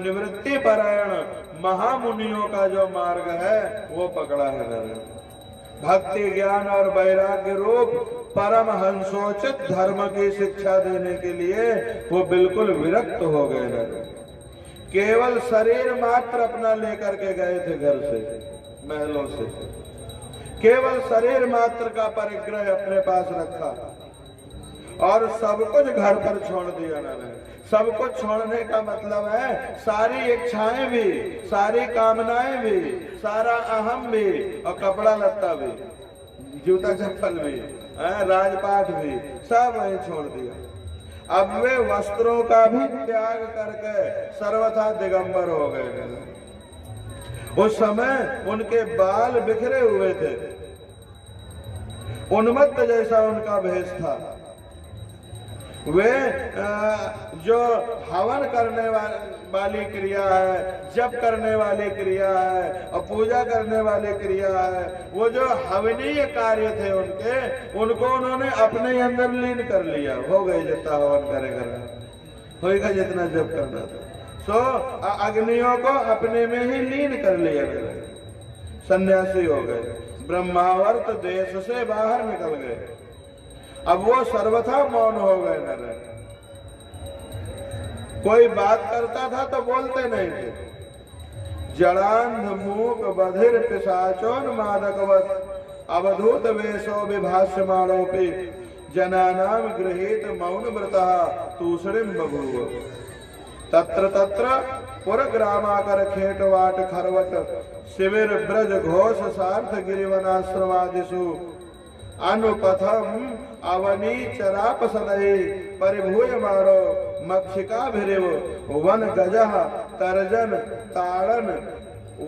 निवृत्ति परायण महामुनियों का जो मार्ग है वो पकड़ा है। भक्ति, ज्ञान और वैराग्य रूप परम हंसोचित धर्म की शिक्षा देने के लिए वो बिल्कुल विरक्त हो गए। केवल शरीर मात्र अपना लेकर के गए थे घर से, महलों से, केवल शरीर मात्र का परिग्रह अपने पास रखा और सब कुछ घर पर छोड़ दिया ना। सब कुछ छोड़ने का मतलब है सारी इच्छाएं भी, सारी कामनाएं भी, सारा अहम भी और कपड़ा लत्ता भी, जूता चप्पल भी, राजपाट भी, सब वही छोड़ दिया। अब वे वस्त्रों का भी त्याग करके सर्वथा दिगंबर हो गए। उस समय उनके बाल बिखरे हुए थे, उन्मत्त जैसा उनका भेष था। वे जो हवन करने वाली क्रिया है, जप करने वाली क्रिया है और पूजा करने वाली क्रिया है, वो जो हवनीय कार्य थे उनके, उनको उन्होंने अपने अंदर लीन कर लिया। हो गए जितना हवन करेगा, होगा जितना जप करना था, सो अग्नियों को अपने में ही लीन कर लिया। सन्यासी हो गए, ब्रह्मावर्त देश से बाहर निकल गए। अब वो सर्वथा मौन हो गए। न कोई बात करता था तो बोलते नहीं थे। जड़ांध मूक बधिर पिशाचोन मादकवत अवधूत वेशो विभाष्यमाणोपि जनानाम गृहीत मौन व्रतः तूसरिम बभूव। तत्र तत्र पुरग्रामाकर खेटवाट खरवट शिविर ब्रज घोष सार्थ गिरिवनाश्रमादिषु अनुपथम अवनी चराप सदये परिभूय मारो मक्षिकाभिरिव वन गजः तर्जन ताड़न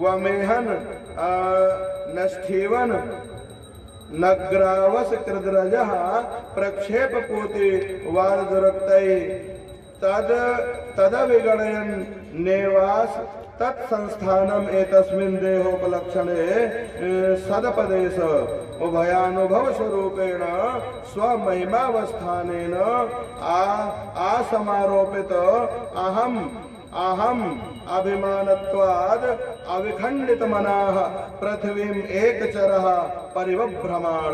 वमेहन नष्ठीवन नग्रावस कृद्रजः प्रक्षेप पूति वार दुरक्तये तद विगणयन नेवास तत्संस्थानम एतस्मिन् देहोपलक्षणे सदपदेश उभयानुभव स्वरूपेण स्वमहिमावस्थानेन आसमारोपित अहम अहम अभिमानत्वाद अविखंडित मनाः पृथ्वीम एकचरः परिवभ्रमाण।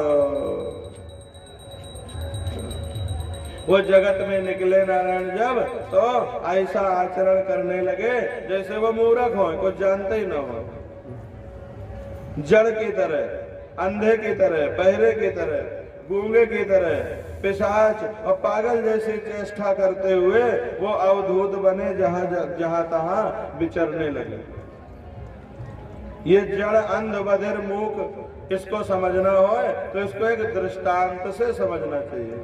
वो जगत में निकले नारायण जब, तो ऐसा आचरण करने लगे जैसे वो मूर्ख हो, कुछ जानते ही ना हो। जड़ की तरह, अंधे की तरह, बहरे की तरह, गूंगे की तरह, पिशाच और पागल जैसी चेष्टा करते हुए वो अवधूत बने, जहां तहां विचरने लगे। ये जड़, अंध, बधिर, मूक इसको समझना हो तो इसको एक दृष्टांत से समझना चाहिए।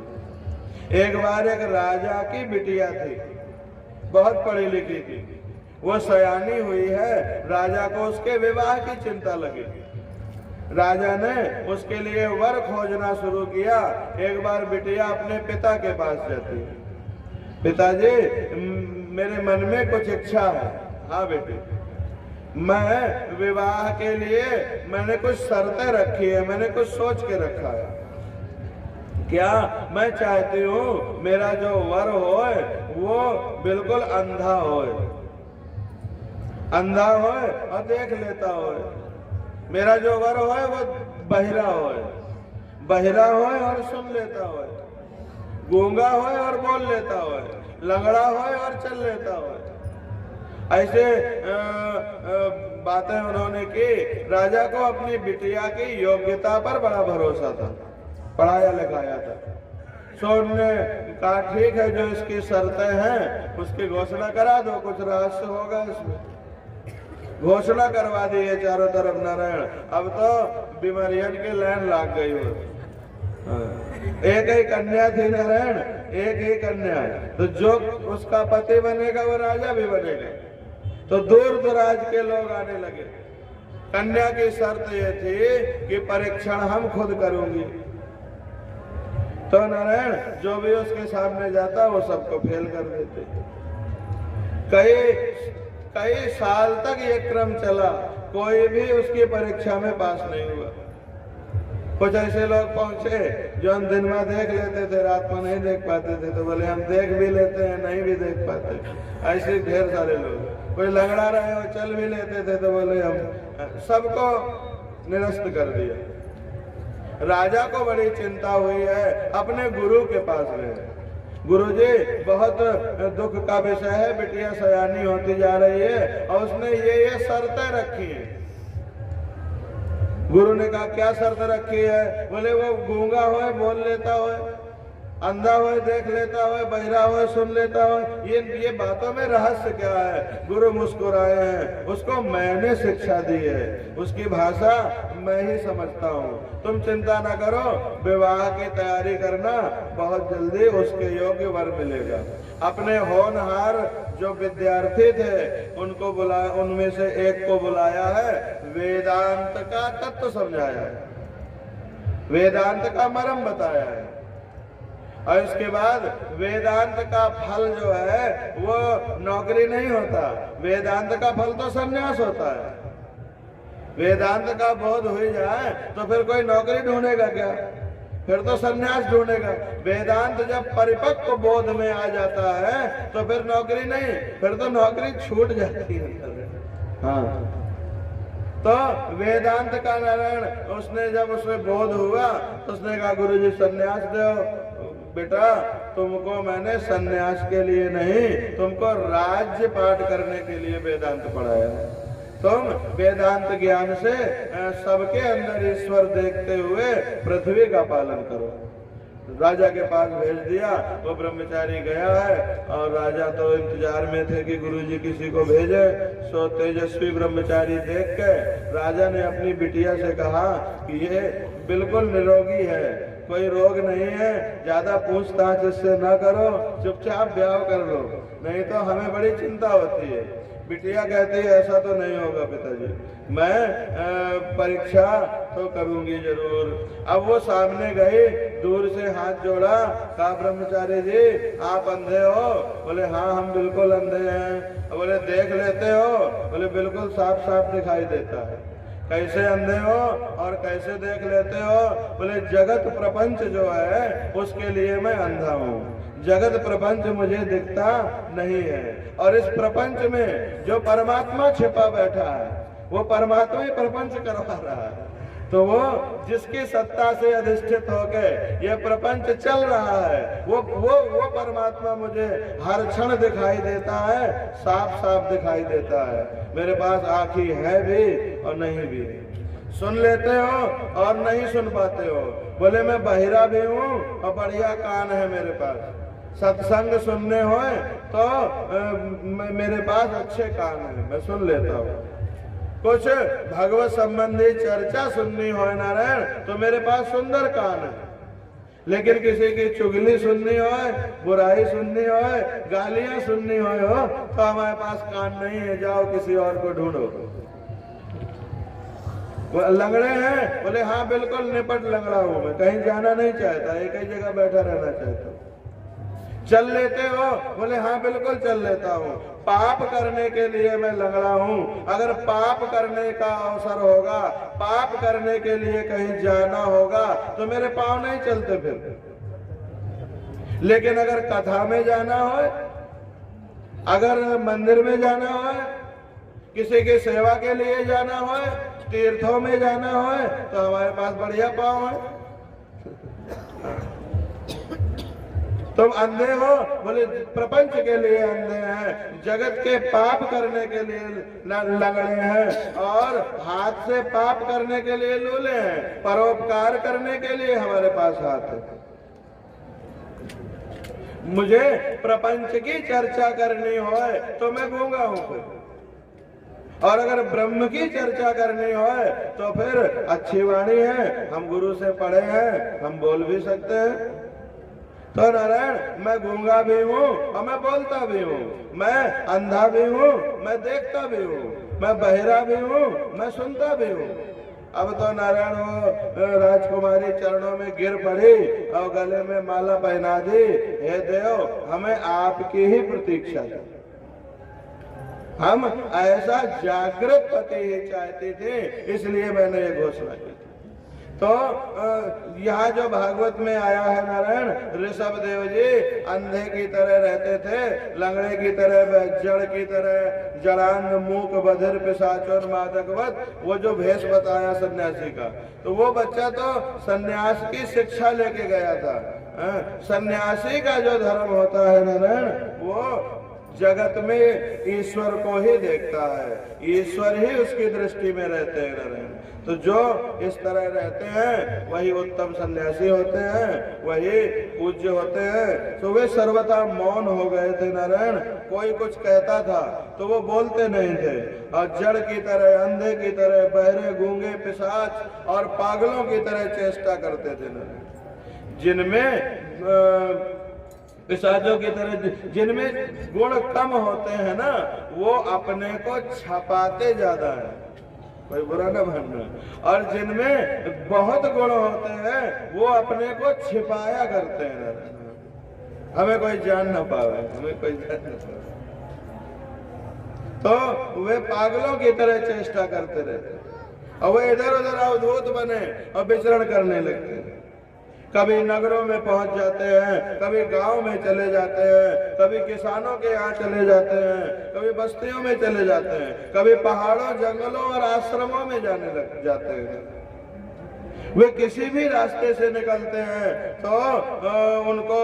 एक बार एक राजा की बिटिया थी, बहुत पढ़ी लिखी थी, वो सयानी हुई है। राजा को उसके विवाह की चिंता लगी। राजा ने उसके लिए वर खोजना शुरू किया। एक बार बिटिया अपने पिता के पास जाती है, पिताजी मेरे मन में कुछ इच्छा है। हाँ बेटी, मैं विवाह के लिए मैंने कुछ शर्तें रखी है, मैंने कुछ सोच के रखा है। क्या मैं चाहती हूँ मेरा जो वर होए वो बिल्कुल अंधा होए, अंधा होए और देख लेता होए। मेरा जो वर होए वो बहिरा होए, बहिरा होए और सुन लेता होए, गूंगा होए और बोल लेता होए, लंगड़ा होए और चल लेता होए। ऐसे बातें उन्होंने की। राजा को अपनी बिटिया की योग्यता पर बड़ा भरोसा था, पढ़ाया लिखाया था। सोन ने कहा ठीक है, जो इसकी शर्तें हैं उसकी घोषणा करा दो, कुछ रहस्य होगा इसमें। घोषणा करवा दी है चारों तरफ नारायण। अब तो बीमारियन के लाइन लाग गई हो। एक ही कन्या थी नारायण, एक ही कन्या, तो जो उसका पति बनेगा वो राजा भी बनेगा। तो दूर दराज के लोग आने लगे। कन्या की शर्त ये थी कि परीक्षण हम खुद करूंगी। तो नारायण जो भी उसके सामने जाता वो सबको फेल कर देते। कई साल तक ये क्रम चला, कोई भी उसकी परीक्षा में पास नहीं हुआ। कुछ ऐसे लोग पहुंचे जो दिन में देख लेते थे, रात में नहीं देख पाते थे, तो बोले हम देख भी लेते हैं, नहीं भी देख पाते। ऐसे ढेर सारे लोग। कोई लंगड़ा रहे हो चल भी लेते थे, तो बोले हम सबको निरस्त कर दिया। राजा को बड़ी चिंता हुई है, अपने गुरु के पास गए। गुरुजी बहुत दुख का विषय है, बिटिया सयानी होती जा रही है और उसने ये शर्तें रखी है। गुरु ने कहा क्या शर्त रखी है? बोले वो गूंगा हो, बोल लेता हो, अंधा हो देख लेता हो, बहिरा हो सुन लेता हो, ये बातों में रहस्य क्या है? गुरु मुस्कुराए हैं। उसको मैंने शिक्षा दी है, उसकी भाषा मैं ही समझता हूँ। तुम चिंता ना करो, विवाह की तैयारी करना, बहुत जल्दी उसके योग्य वर मिलेगा। अपने होनहार जो विद्यार्थी थे उनको बुलाया, उनमें से एक को बुलाया है, वेदांत का तत्व समझाया है, वेदांत का मर्म बताया है। और इसके बाद वेदांत का फल जो है वो नौकरी नहीं होता, वेदांत का फल तो संन्यास होता है। वेदांत का बोध हो जाए तो फिर कोई नौकरी ढूंढेगा क्या? फिर तो संन्यास ढूंढेगा। वेदांत जब परिपक्व बोध में आ जाता है तो फिर नौकरी नहीं, फिर तो नौकरी छूट जाती है। हाँ, तो वेदांत का नारायण उसने जब उसमें बोध हुआ तो उसने कहा गुरुजी संन्यास दो। बेटा तुमको मैंने सन्यास के लिए नहीं, तुमको राज्य पाठ करने के लिए वेदांत पढ़ाया है। तुम वेदांत ज्ञान से सबके अंदर ईश्वर देखते हुए पृथ्वी का पालन करो। राजा के पास भेज दिया, वो ब्रह्मचारी गया है और राजा तो इंतजार में थे कि गुरुजी किसी को भेजे। सो तेजस्वी ब्रह्मचारी देख के राजा ने अपनी बिटिया से कहा कि ये बिल्कुल निरोगी है, कोई रोग नहीं है, ज्यादा पूछताछ इससे न करो, चुपचाप ब्याह कर लो, नहीं तो हमें बड़ी चिंता होती है। बिटिया कहती है ऐसा तो नहीं होगा पिताजी, मैं परीक्षा तो करूंगी जरूर। अब वो सामने गई, दूर से हाथ जोड़ा, कहा ब्रह्मचारी जी आप अंधे हो? बोले हाँ हम बिल्कुल अंधे हैं। बोले देख लेते हो? बोले बिल्कुल साफ साफ दिखाई देता है। कैसे अंधे हो और कैसे देख लेते हो? बोले जगत प्रपंच जो है उसके लिए मैं अंधा हूँ, जगत प्रपंच मुझे दिखता नहीं है। और इस प्रपंच में जो परमात्मा छिपा बैठा है वो परमात्मा ही प्रपंच करवा रहा है। तो वो जिसकी सत्ता से अधिष्ठित होकर ये प्रपंच चल रहा है वो परमात्मा मुझे हर क्षण दिखाई देता है, साफ साफ दिखाई देता है। मेरे पास आँखी है भी और नहीं भी, सुन लेते हो और नहीं सुन पाते हो। बोले मैं बहिरा भी हूँ और बढ़िया कान है मेरे पास, सत्संग सुनने हो तो मेरे पास अच्छे कान है, मैं सुन लेता हूँ। कुछ भगवत संबंधी चर्चा सुननी हो नारायण तो मेरे पास सुंदर कान है, लेकिन किसी की चुगली सुननी हो, बुराई सुननी हो, गालियां सुननी हो तो हमारे पास कान नहीं है, जाओ किसी और को ढूंढो। लंगड़े हैं? बोले हाँ बिल्कुल निपट लंगड़ा हूं मैं, कहीं जाना नहीं चाहता, एक ही जगह बैठा रहना चाहता हूँ। चल लेते हो? बोले हाँ बिल्कुल चल लेता हूँ। पाप करने के लिए मैं लंगड़ा हूँ, अगर पाप करने का अवसर होगा, पाप करने के लिए कहीं जाना होगा तो मेरे पाँव नहीं चलते फिर। लेकिन अगर कथा में जाना हो, अगर मंदिर में जाना हो, किसी की सेवा के लिए जाना हो, तीर्थों में जाना हो तो हमारे पास बढ़िया पाँव है। तुम अंधे हो? बोले प्रपंच के लिए अंधे हैं, जगत के पाप करने के लिए लंगड़े हैं और हाथ से पाप करने के लिए लूले हैं, परोपकार करने के लिए हमारे पास हाथ है। मुझे प्रपंच की चर्चा करनी हो तो मैं गूंगा हूं फिर, और अगर ब्रह्म की चर्चा करनी हो तो फिर अच्छी वाणी है, हम गुरु से पढ़े हैं, हम बोल भी सकते हैं। तो नारायण मैं गूंगा भी हूँ और मैं बोलता भी हूँ, मैं अंधा भी हूँ, मैं देखता भी हूँ, मैं बहिरा भी हूँ, मैं सुनता भी हूँ। अब तो नारायण वो राजकुमारी चरणों में गिर पड़ी और गले में माला पहना दी, हे देव हमें आपकी ही प्रतीक्षा थी, हम ऐसा जागृत पति ही चाहते थे, इसलिए मैंने ये घोषणा की। तो यहाँ जो भागवत में आया है नारायण, ऋषभ देव जी अंधे की तरह रहते थे, लंगड़े की तरह, जड़ की तरह, जड़ांग मूक बधिर पिशाचर मादकवत, वो जो भेष बताया सन्यासी का, तो वो बच्चा तो सन्यास की शिक्षा लेके गया था। सन्यासी का जो धर्म होता है नारायण, वो जगत में ईश्वर को ही देखता है, ईश्वर ही उसकी दृष्टि में रहते हैं नारायण। तो जो इस तरह रहते हैं वही उत्तम सन्यासी होते हैं, वही पूज्य होते हैं। तो वे सर्वथा मौन हो गए थे नारायण, कोई कुछ कहता था तो वो बोलते नहीं थे, और जड़ की तरह, अंधे की तरह, बहरे, गूंगे, पिशाच और पागलों की तरह चेष्टा करते थे नारायण, जिनमें पिशाचों की तरह, जिनमें गुण कम होते हैं ना, वो अपने को छपाते ज्यादा है, कोई बुरा ना मानना, और जिनमें बहुत गुण होते हैं वो अपने को छिपाया करते हैं, हमें कोई जान ना पावे, हमें कोई जान ना पावे। तो वे पागलों की तरह चेष्टा करते रहते और वे इधर उधर अवधूत बने और विचरण करने लगते हैं। कभी नगरों में पहुंच जाते हैं, कभी गांव में चले जाते हैं, कभी किसानों के यहाँ चले जाते हैं, कभी बस्तियों में चले जाते हैं, कभी पहाड़ों, जंगलों और आश्रमों में जाने लग जाते हैं। वे किसी भी रास्ते से निकलते हैं तो उनको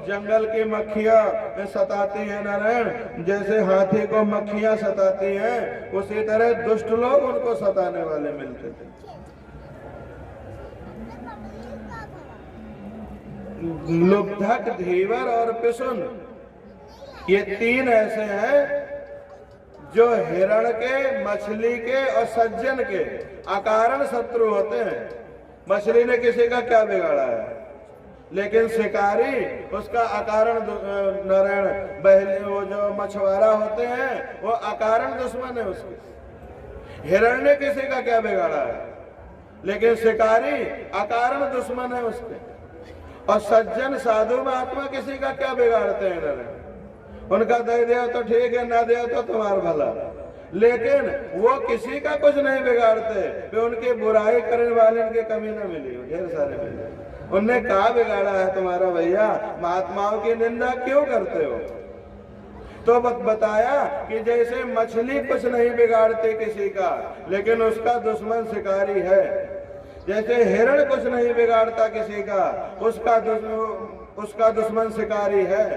जंगल की मक्खियां सताती हैं नारायण, जैसे हाथी को मक्खियां सताती हैं, उसी तरह दुष्ट लोग उनको सताने वाले मिलते थे। लुब्धक, धीवर और पिसुन, ये तीन ऐसे हैं जो हिरण के, मछली के और सज्जन के अकारण शत्रु होते हैं। मछली ने किसी का क्या बिगाड़ा है, लेकिन शिकारी उसका अकारण नारायण, बहली, वो जो मछुआरा होते हैं वो अकारण दुश्मन है उसके। हिरण ने किसी का क्या बिगाड़ा है, लेकिन शिकारी अकारण दुश्मन है उसके। और सज्जन साधु महात्मा किसी का क्या बिगाड़ते हैं नारायण, उनका दे दिया तो ठीक है, ना दिया तो तुम्हारा भला, लेकिन वो किसी का कुछ नहीं बिगाड़ते। फिर उनकी बुराई करने वाले उनके कमी न मिली, ढेर सारे मिले। उनने कहा बिगाड़ा है तुम्हारा भैया, महात्माओं की निंदा क्यों करते हो? तो बताया कि जैसे मछली कुछ नहीं बिगाड़ती किसी का, लेकिन उसका दुश्मन शिकारी है, जैसे हिरण कुछ नहीं बिगाड़ता किसी का, उसका दुश्मन शिकारी है,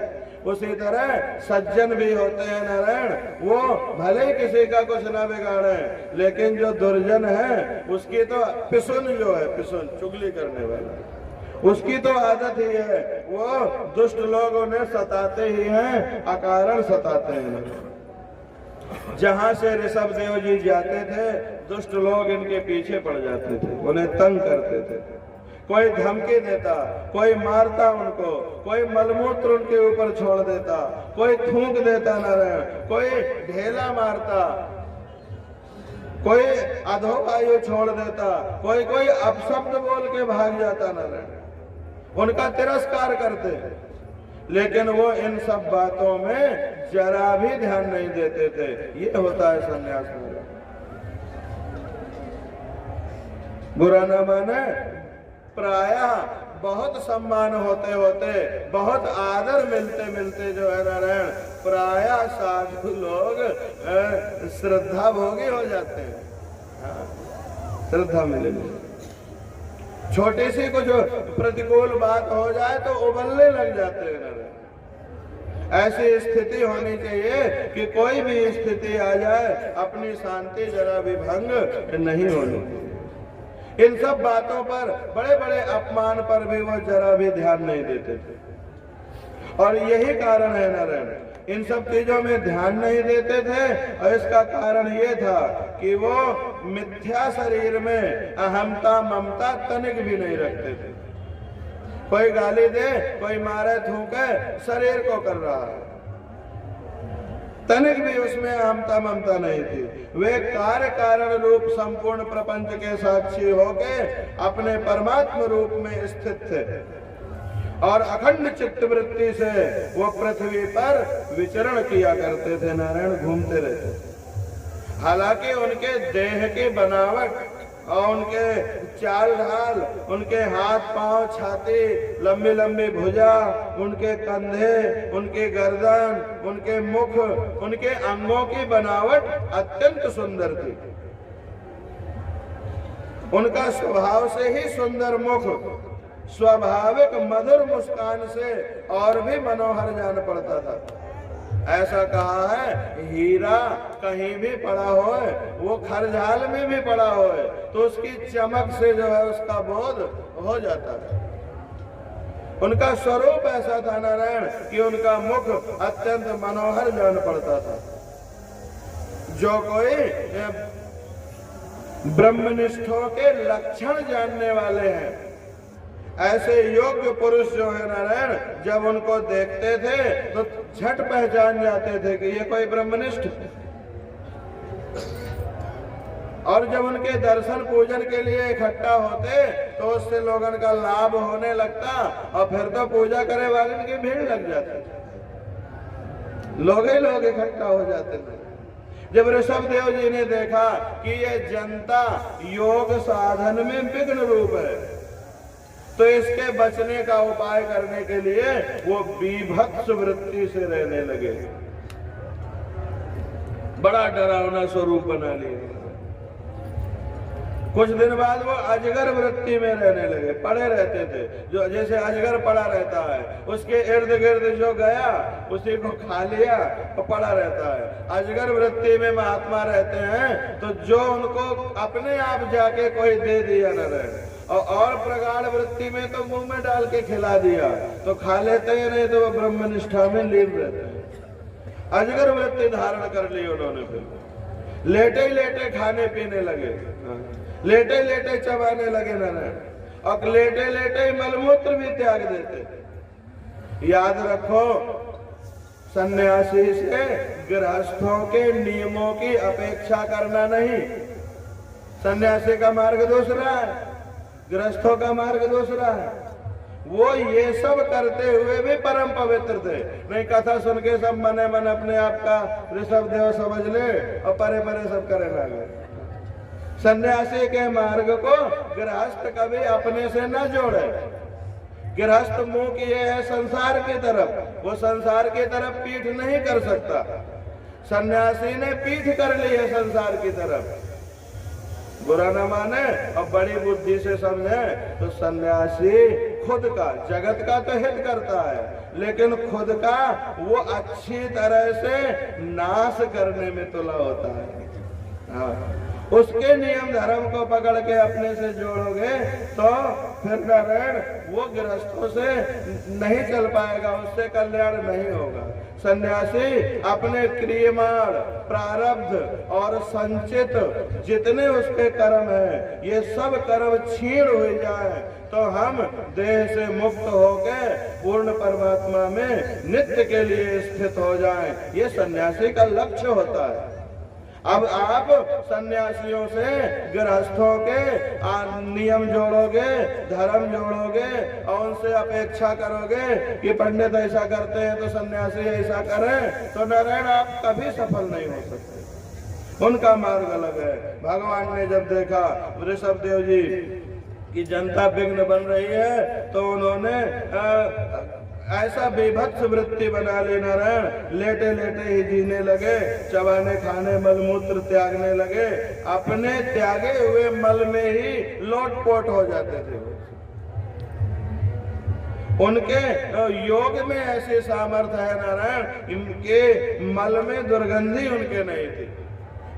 उसी तरह सज्जन भी होते हैं नारायण, वो भले ही किसी का कुछ ना बिगाड़े, लेकिन जो दुर्जन है उसकी तो पिसुन, जो है पिसुन, चुगली करने वाला, उसकी तो आदत ही है, वो दुष्ट लोग उन्हें सताते ही हैं, अकारण सताते हैं। जहां से ऋषभ देव जी जाते थे, दुष्ट लोग इनके पीछे पड़ जाते थे, उन्हें तंग करते थे। कोई धमकी देता, कोई मारता उनको, कोई मलमूत्र उनके ऊपर छोड़ देता, कोई थूक देता नारायण, कोई ढेला मारता, कोई अधोवायु छोड़ देता, कोई कोई अपशब्द बोल के भाग जाता नारायण, उनका तिरस्कार करते। लेकिन वो इन सब बातों में जरा भी ध्यान नहीं देते थे। ये होता है सन्यास में, बुरा न माने, प्रायः बहुत सम्मान होते होते, बहुत आदर मिलते मिलते जो है नारायण, प्रायः साधु लोग श्रद्धा भोगी हो जाते हैं। श्रद्धा मिले, छोटी सी कुछ प्रतिकूल बात हो जाए तो उबलने लग जाते हैं। ऐसी स्थिति होनी चाहिए कि कोई भी स्थिति आ जाए, अपनी शांति जरा भी भंग नहीं होनी चाहिए। इन सब बातों पर, बड़े बड़े अपमान पर भी वो जरा भी ध्यान नहीं देते थे। और यही कारण है नारायण, इन सब चीजों में ध्यान नहीं देते थे। और इसका कारण ये था कि वो मिथ्या शरीर में अहमता ममता तनिक भी नहीं रखते थे। कोई गाली दे, कोई मारे थूके, शरीर को कर रहा है, तनिक भी उसमें अहमता ममता नहीं थी। वे कार्य कारण रूप संपूर्ण प्रपंच के साक्षी होके अपने परमात्म रूप में स्थित थे और अखंड चित्त वृत्ति से वो पृथ्वी पर विचरण किया करते थे, नारायण घूमते रहते थे। हालांकि उनके देह की बनावट और उनके चाल ढाल, उनके हाथ पांव, छाती, लंबी लंबी भुजा, उनके कंधे, उनकी गर्दन, उनके मुख, उनके अंगों की बनावट अत्यंत सुंदर थी। उनका स्वभाव से ही सुंदर मुख स्वाभाविक मधुर मुस्कान से और भी मनोहर जान पड़ता था। ऐसा कहा है, हीरा कहीं भी पड़ा हो, वो खरझाल में भी पड़ा हो तो उसकी चमक से जो है उसका बोध हो जाता है। उनका स्वरूप ऐसा था नारायण कि उनका मुख अत्यंत मनोहर जान पड़ता था। जो कोई ब्रह्मनिष्ठों के लक्षण जानने वाले हैं, ऐसे योग्य पुरुष जो है नारायण, जब उनको देखते थे तो झट पहचान जाते थे कि ये कोई ब्रह्मनिष्ठ। और जब उनके दर्शन पूजन के लिए इकट्ठा होते तो उससे लोगों का लाभ होने लगता और फिर तो पूजा करे वाले की भीड़ लग जाती, लोग ही लोग इकट्ठा हो जाते थे। जब ऋषभ देव जी ने देखा कि ये जनता योग साधन में विघ्न रूप है तो इसके बचने का उपाय करने के लिए वो बीभत्स वृत्ति से रहने लगे, बड़ा डरावना स्वरूप बना लिया। कुछ दिन बाद वो अजगर वृत्ति में रहने लगे, पड़े रहते थे, जो जैसे अजगर पड़ा रहता है, उसके इर्द गिर्द जो गया उसी को खा लिया और पड़ा रहता है। अजगर वृत्ति में महात्मा रहते हैं तो जो उनको अपने आप जाके कोई दे दिया न रहे, और प्रगाढ़ वृत्ति में तो मुंह में डाल के खिला दिया तो खा लेते हैं, नहीं तो वो ब्रह्मनिष्ठा में लीन रहते हैं। अजगर वृत्ति धारण कर ली उन्होंने, फिर लेटे लेटे खाने पीने लगे, लेटे लेटे चबाने लगे नारायण, और लेटे लेटे मलमूत्र भी त्याग देते। याद रखो, सन्यासी से गृहस्थों के नियमों की अपेक्षा करना नहीं। सन्यासी का मार्ग दूसरा है, गृहस्थों का मार्ग दूसरा है। वो ये सब करते हुए भी परम पवित्र थे। नहीं कथा सुन के सब मने मन अपने आप का ऋषभ देव समझ ले और परे परे सब करे लगे। सन्यासी के मार्ग को गृहस्थ कभी अपने से न जोड़े। गृहस्थ मुंह किए है संसार की तरफ, वो संसार की तरफ पीठ नहीं कर सकता। सन्यासी ने पीठ कर ली है संसार की तरफ। बुरा न माने और बड़ी बुद्धि से समझे तो सन्यासी खुद का, जगत का तो हित करता है, लेकिन खुद का वो अच्छी तरह से नाश करने में तुला होता है। हाँ, उसके नियम धर्म को पकड़ के अपने से जोड़ोगे तो फिर नारायण वो गृहस्थों से नहीं चल पाएगा, उससे कल्याण नहीं होगा। सन्यासी अपने क्रियमाण, प्रारब्ध और संचित जितने उसके कर्म है, ये सब कर्म छीण हो जाए तो हम देह से मुक्त होकर पूर्ण परमात्मा में नित्य के लिए स्थित हो जाएं। ये सन्यासी का लक्ष्य होता है। अब आप सन्यासियों से गृहस्थों के नियम जोड़ोगे, धर्म जोड़ोगे और उनसे अपेक्षा करोगे कि पंडित ऐसा करते हैं तो सन्यासी ऐसा करें, तो नारायण आप कभी सफल नहीं हो सकते। उनका मार्ग अलग है। भगवान ने जब देखा ऋषभ देव जी की जनता विघ्न बन रही है तो उन्होंने ऐसा बेभत्स वृत्ति बना ली नारायण, लेटे लेटे ही जीने लगे, चबाने खाने मलमूत्र त्यागने लगे, अपने त्यागे हुए मल में ही लोटपोट हो जाते थे। उनके योग में ऐसे सामर्थ्य है नारायण, इनके मल में दुर्गंधी उनके नहीं थी।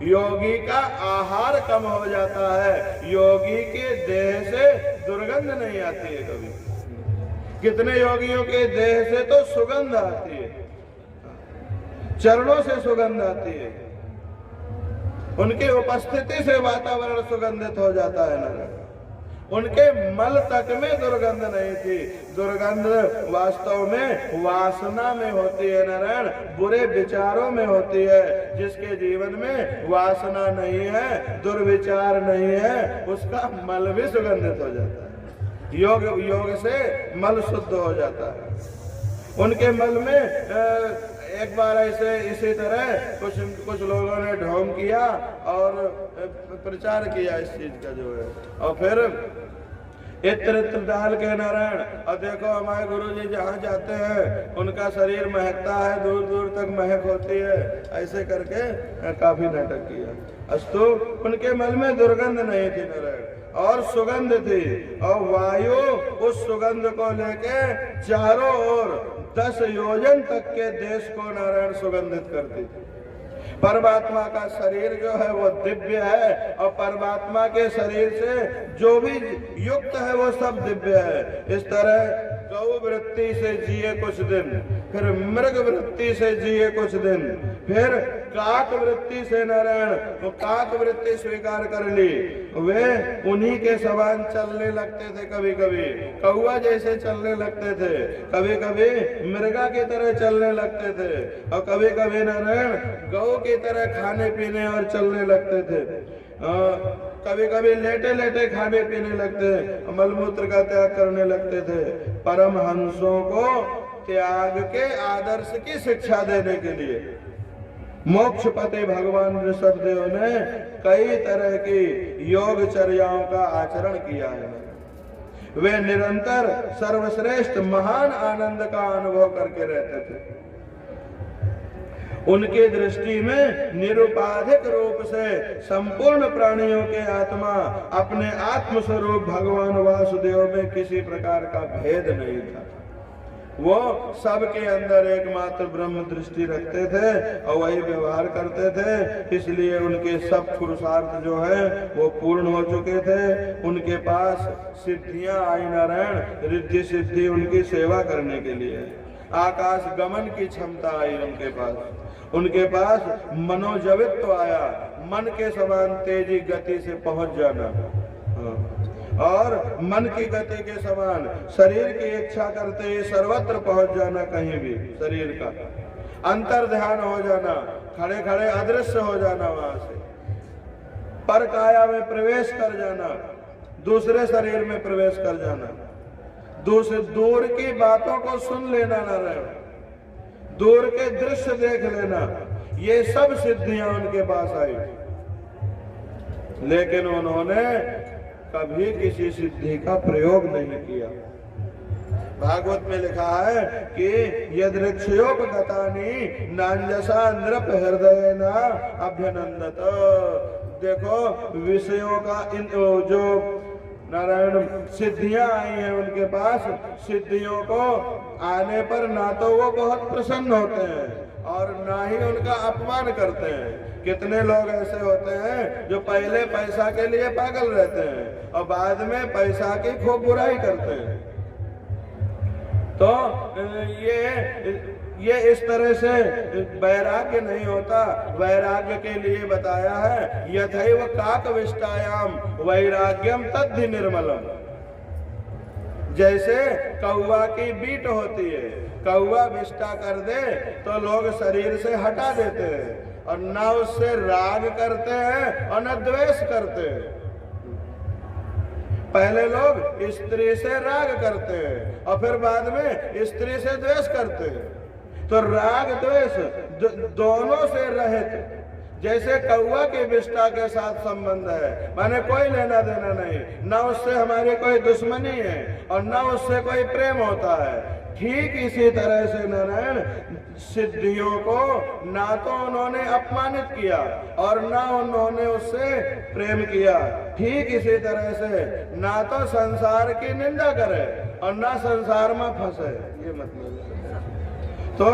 योगी का आहार कम हो जाता है, योगी के देह से दुर्गंध नहीं आती है कभी। कितने योगियों के देह से तो सुगंध आती है, चरणों से सुगंध आती है, उनकी उपस्थिति से वातावरण सुगंधित हो जाता है नारायण। उनके मल तक में दुर्गंध नहीं थी। दुर्गंध वास्तव में वासना में होती है नारायण, बुरे विचारों में होती है। जिसके जीवन में वासना नहीं है, दुर्विचार नहीं है, उसका मल भी सुगंधित हो जाता है। योग से मल शुद्ध हो जाता है। उनके मल में एक बार ऐसे इसी तरह कुछ लोगों ने ढोंग किया और प्रचार किया इस चीज का जो है, और फिर इत्र डाल के नारायण, और देखो हमारे गुरुजी जहाँ जाते हैं उनका शरीर महकता है, दूर दूर तक महक होती है, ऐसे करके काफी नाटक किया। अस्तु उनके मल में दुर्गंध नहीं थी नारायण, और सुगंध थी, और वायु उस सुगंध को लेके चारों ओर 10 योजन तक के देश को नारायण सुगंधित करती थी। परमात्मा का शरीर जो है वो दिव्य है, और परमात्मा के शरीर से जो भी युक्त है वो सब दिव्य है। इस तरह गौ वृत्ति से जिए कुछ दिन, फिर मृग वृत्ति से जिए कुछ दिन, फिर काक वृत्ति से नारायण काक वृत्ति स्वीकार कर ली। वे उन्हीं के समान चलने लगते थे, कभी कभी कौआ जैसे चलने लगते थे, कभी कभी मृगा की तरह चलने लगते थे, और कभी कभी नारायण गौ की तरह खाने पीने और चलने लगते थे, कभी कभी लेटे लेटे खाने पीने लगते, मलमूत्र का त्याग करने लगते थे। परमहंसों को त्याग के आदर्श की शिक्षा देने के लिए मोक्षपति भगवान ऋषभदेव ने कई तरह की योगचर्याओं का आचरण किया है। वे निरंतर सर्वश्रेष्ठ महान आनंद का अनुभव करके रहते थे। उनकी दृष्टि में निरुपाधिक रूप से संपूर्ण प्राणियों के आत्मा अपने आत्म स्वरूप भगवान वासुदेव में किसी प्रकार का भेद नहीं था। वो सबके अंदर एकमात्र ब्रह्म दृष्टि रखते थे और वही व्यवहार करते थे, इसलिए उनके सब पुरुषार्थ जो है वो पूर्ण हो चुके थे। उनके पास सिद्धियां आई नारायण, रिद्धि सिद्धि उनकी सेवा करने के लिए, आकाश गमन की क्षमता आई उनके पास मनोजवित्व आया, मन के समान तेजी गति से पहुंच जाना, और मन की गति के समान शरीर की इच्छा करते ही सर्वत्र पहुंच जाना, कहीं भी शरीर का अंतर ध्यान हो जाना, खड़े खड़े अदृश्य हो जाना, वहां से पर काया में प्रवेश कर जाना, दूसरे शरीर में प्रवेश कर जाना, दूर की बातों को सुन लेना नारायण, दूर के दृश्य देख लेना, ये सब सिद्धियां उनके पास आई। लेकिन उन्होंने कभी किसी सिद्धि का प्रयोग नहीं किया। भागवत में लिखा है कि यदृक्षयोपगतानि नान्यसा नृप हृदय न अभ्यनंदत। देखो विषयों का जो नारायण सिद्धियां आई हैं उनके पास, सिद्धियों को आने पर ना तो वो बहुत प्रसन्न होते हैं और ना ही उनका अपमान करते हैं। कितने लोग ऐसे होते हैं जो पहले पैसा के लिए पागल रहते हैं और बाद में पैसा की खूब बुराई करते हैं। तो ये इस तरह से वैराग्य नहीं होता। वैराग्य के लिए बताया है यथैव काकविष्टायाम वैराग्यम तद्धि निर्मलम। जैसे कौवा की बीट होती है, कौवा विष्टा कर दे तो लोग शरीर से हटा देते हैं और न उससे राग करते हैं और न द्वेष करते हैं। पहले लोग स्त्री से राग करते हैं और फिर बाद में स्त्री से द्वेष करते हैं। तो राग द्वेष दोनों से रहित, जैसे कौवा की विष्टा के साथ संबंध है, माने कोई लेना देना नहीं, न उससे हमारी कोई दुश्मनी है और न उससे कोई प्रेम होता है। ठीक इसी तरह से नारायण सिद्धियों को ना तो उन्होंने अपमानित किया और ना उन्होंने उससे प्रेम किया। ठीक इसी तरह से ना तो संसार की निंदा करे और ना संसार में फंसे, ये मतलब है। तो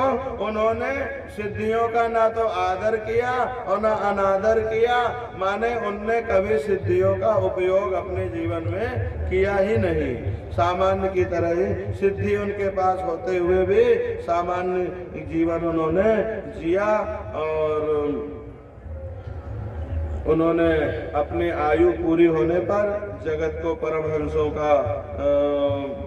उन्होंने सिद्धियों का ना तो आदर किया और ना अनादर किया, माने उनने कभी सिद्धियों का उपयोग अपने जीवन में किया ही नहीं। सामान्य की तरह ही सिद्धि उनके पास होते हुए भी सामान्य जीवन उन्होंने जिया और उन्होंने अपनी आयु पूरी होने पर जगत को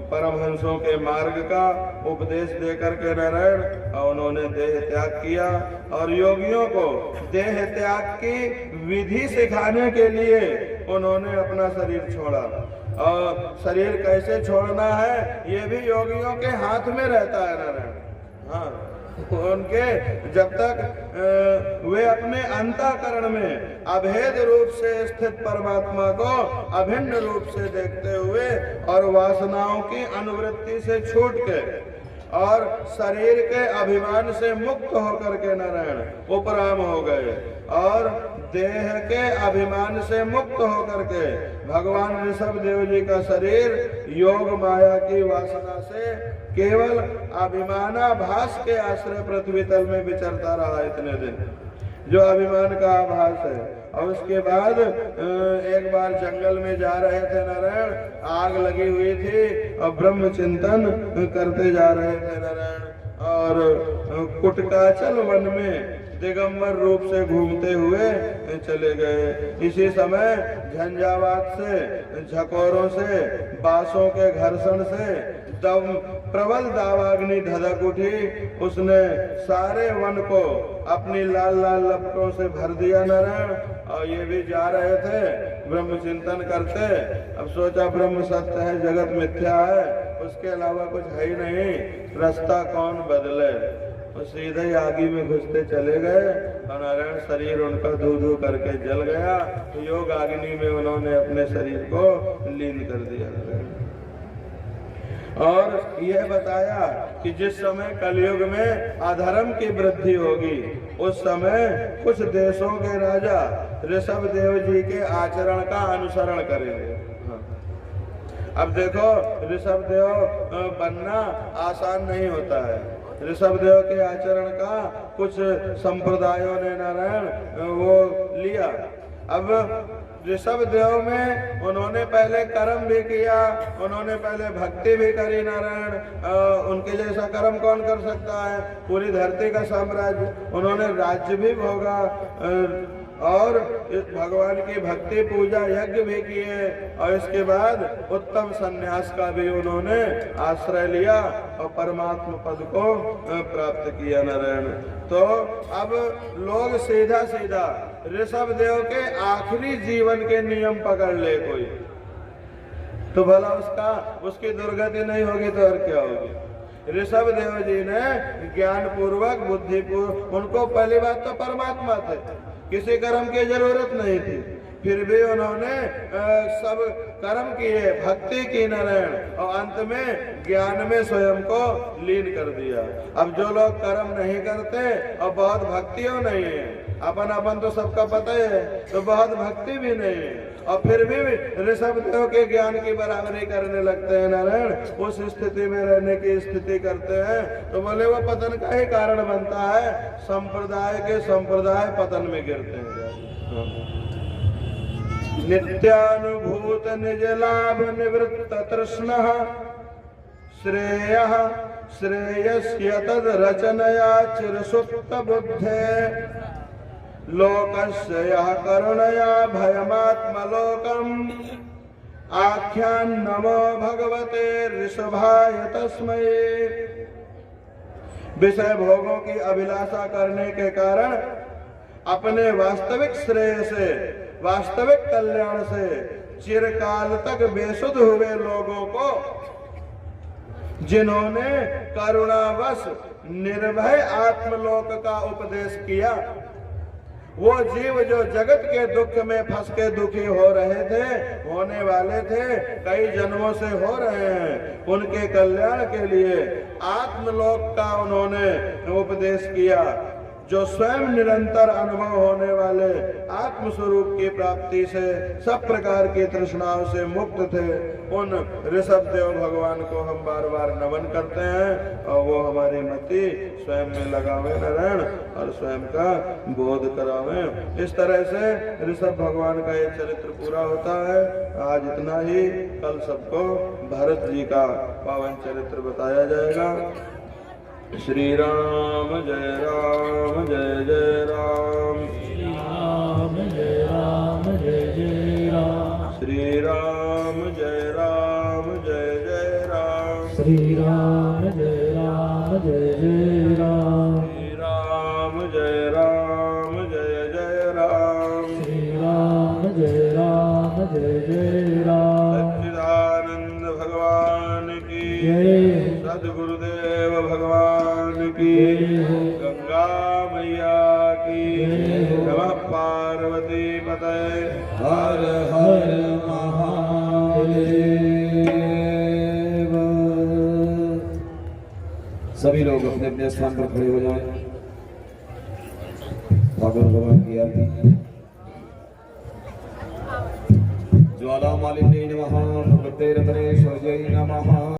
परमहंसों के मार्ग का उपदेश देकर के नारायण उन्होंने देह त्याग किया और योगियों को देह त्याग की विधि सिखाने के लिए उन्होंने अपना शरीर छोड़ा। और शरीर कैसे छोड़ना है ये भी योगियों के हाथ में रहता है नारायण। हाँ, उनके जब तक वे अपने अंतःकरण में अभेद रूप से स्थित परमात्मा को अभिन्न रूप से देखते हुए और वासनाओं की अनुवृत्ति से छूट के और शरीर के अभिमान से मुक्त होकर के नारायण उपराम हो गए और देह के अभिमान से मुक्त होकर के भगवान ऋषभ देव जी का शरीर योग माया की वासना से केवल अभिमानाभास के आश्रय पृथ्वी तल में विचरता रहा इतने दिन, जो अभिमान का आभास है। और उसके बाद एक बार जंगल में जा रहे थे नारायण, आग लगी हुई थी और ब्रह्म चिंतन करते जा रहे थे नारायण और कुटकाचल वन में दिगंबर रूप से घूमते हुए चले गए। इसी समय झंझावात से, झकोरों से, बांसों के घर्षण से प्रबल दावाग्नि धधक उठी। उसने सारे वन को अपनी लाल लाल लपटों से भर दिया नारायण। और ये भी जा रहे थे ब्रह्म चिंतन करते। अब सोचा ब्रह्म सत्य है, जगत मिथ्या है, उसके अलावा कुछ है ही नहीं, रास्ता कौन बदले। तो सीधे ही आगे में घुसते चले गए और नारायण शरीर उनका धू धू करके जल गया। तो योग अग्नि में उन्होंने अपने शरीर को लीन कर दिया। और यह बताया कि जिस समय कलयुग में अधर्म की वृद्धि होगी उस समय कुछ देशों के राजा ऋषभ देव जी के आचरण का अनुसरण करेंगे। अब देखो ऋषभ देव बनना आसान नहीं होता है। ऋषभ देव के आचरण का कुछ संप्रदायों ने नारायण वो लिया। अब ऋषभ देव में उन्होंने पहले कर्म भी किया, उन्होंने पहले भक्ति भी करी नारायण। उनके जैसा कर्म कौन कर सकता है, पूरी धरती का साम्राज्य, उन्होंने राज्य भी भोगा और भगवान की भक्ति पूजा यज्ञ भी किए और इसके बाद उत्तम सन्यास का भी उन्होंने आश्रय लिया और परमात्मा पद को प्राप्त किया नारायण। तो अब लोग सीधा सीधा ऋषभ देव के आखिरी जीवन के नियम पकड़ ले कोई, तो भला उसकी दुर्गति नहीं होगी तो और क्या होगी। ऋषभ देव जी ने ज्ञान पूर्वक बुद्धि पूर्वक, उनको पहली बात तो परमात्मा थे, किसी कर्म की जरूरत नहीं थी, फिर भी उन्होंने सब कर्म किए, भक्ति की नारायण और अंत में ज्ञान में स्वयं को लीन कर दिया। अब जो लोग कर्म नहीं करते और बहुत भक्तियों नहीं है, अपन तो सबका पता है, तो बहुत भक्ति भी नहीं है और फिर भी ऋषभ देव के ज्ञान की बराबरी करने लगते हैं नारायण, उस स्थिति में रहने की स्थिति करते हैं, तो बोले वो पतन का ही कारण बनता है। संप्रदाय पतन में गिरते हैं। नित्यानुभूत निज लाभ निवृत्त तृष्णः श्रेयः श्रेयस्य तद रचनया चिरसुप्त बुद्धे लोकस्य यः करुणया भयमात्मलोकम् आख्यान नमो भगवते ऋषभाय तस्मै। विषय भोगों की अभिलाषा करने के कारण अपने वास्तविक श्रेय से, वास्तविक कल्याण से चिरकाल तक बेसुध हुए लोगों को जिन्होंने करुणावश निर्भय आत्मलोक का उपदेश किया, वो जीव जो जगत के दुख में फंस के दुखी हो रहे थे, होने वाले थे, कई जन्मों से हो रहे हैं, उनके कल्याण के लिए आत्मलोक का उन्होंने उपदेश किया। जो स्वयं निरंतर अनुभव होने वाले आत्मस्वरूप की प्राप्ति से सब प्रकार की तृष्णाओं से मुक्त थे, उन ऋषभ देव भगवान को हम बार बार नमन करते हैं और वो हमारी मति स्वयं में लगावे नारायण और स्वयं का बोध करावे। इस तरह से ऋषभ भगवान का ये चरित्र पूरा होता है। आज इतना ही, कल सबको भरत जी का पावन चरित्र बताया जाएगा। श्री राम जय राम जय जय राम, राम जय राम जय जय राम, श्री राम जय राम जय जय राम, श्री राम जय राम जय जय राम, श्री राम जय राम जय जय राम, श्री राम जय राम जय जय राम। सच्चिदानंद भगवान की जय, सद्गुरुदेव भगवान की, गंगा मैया की, नमः पार्वती पतये हर हर महादेव। सभी लोग अपने अपने स्थान पर खड़े हो जाएं। ठाकुर भगवान की आरती। ज्वाला मालिनी नमः, भगवते रत्नेश्वर्यै नमः।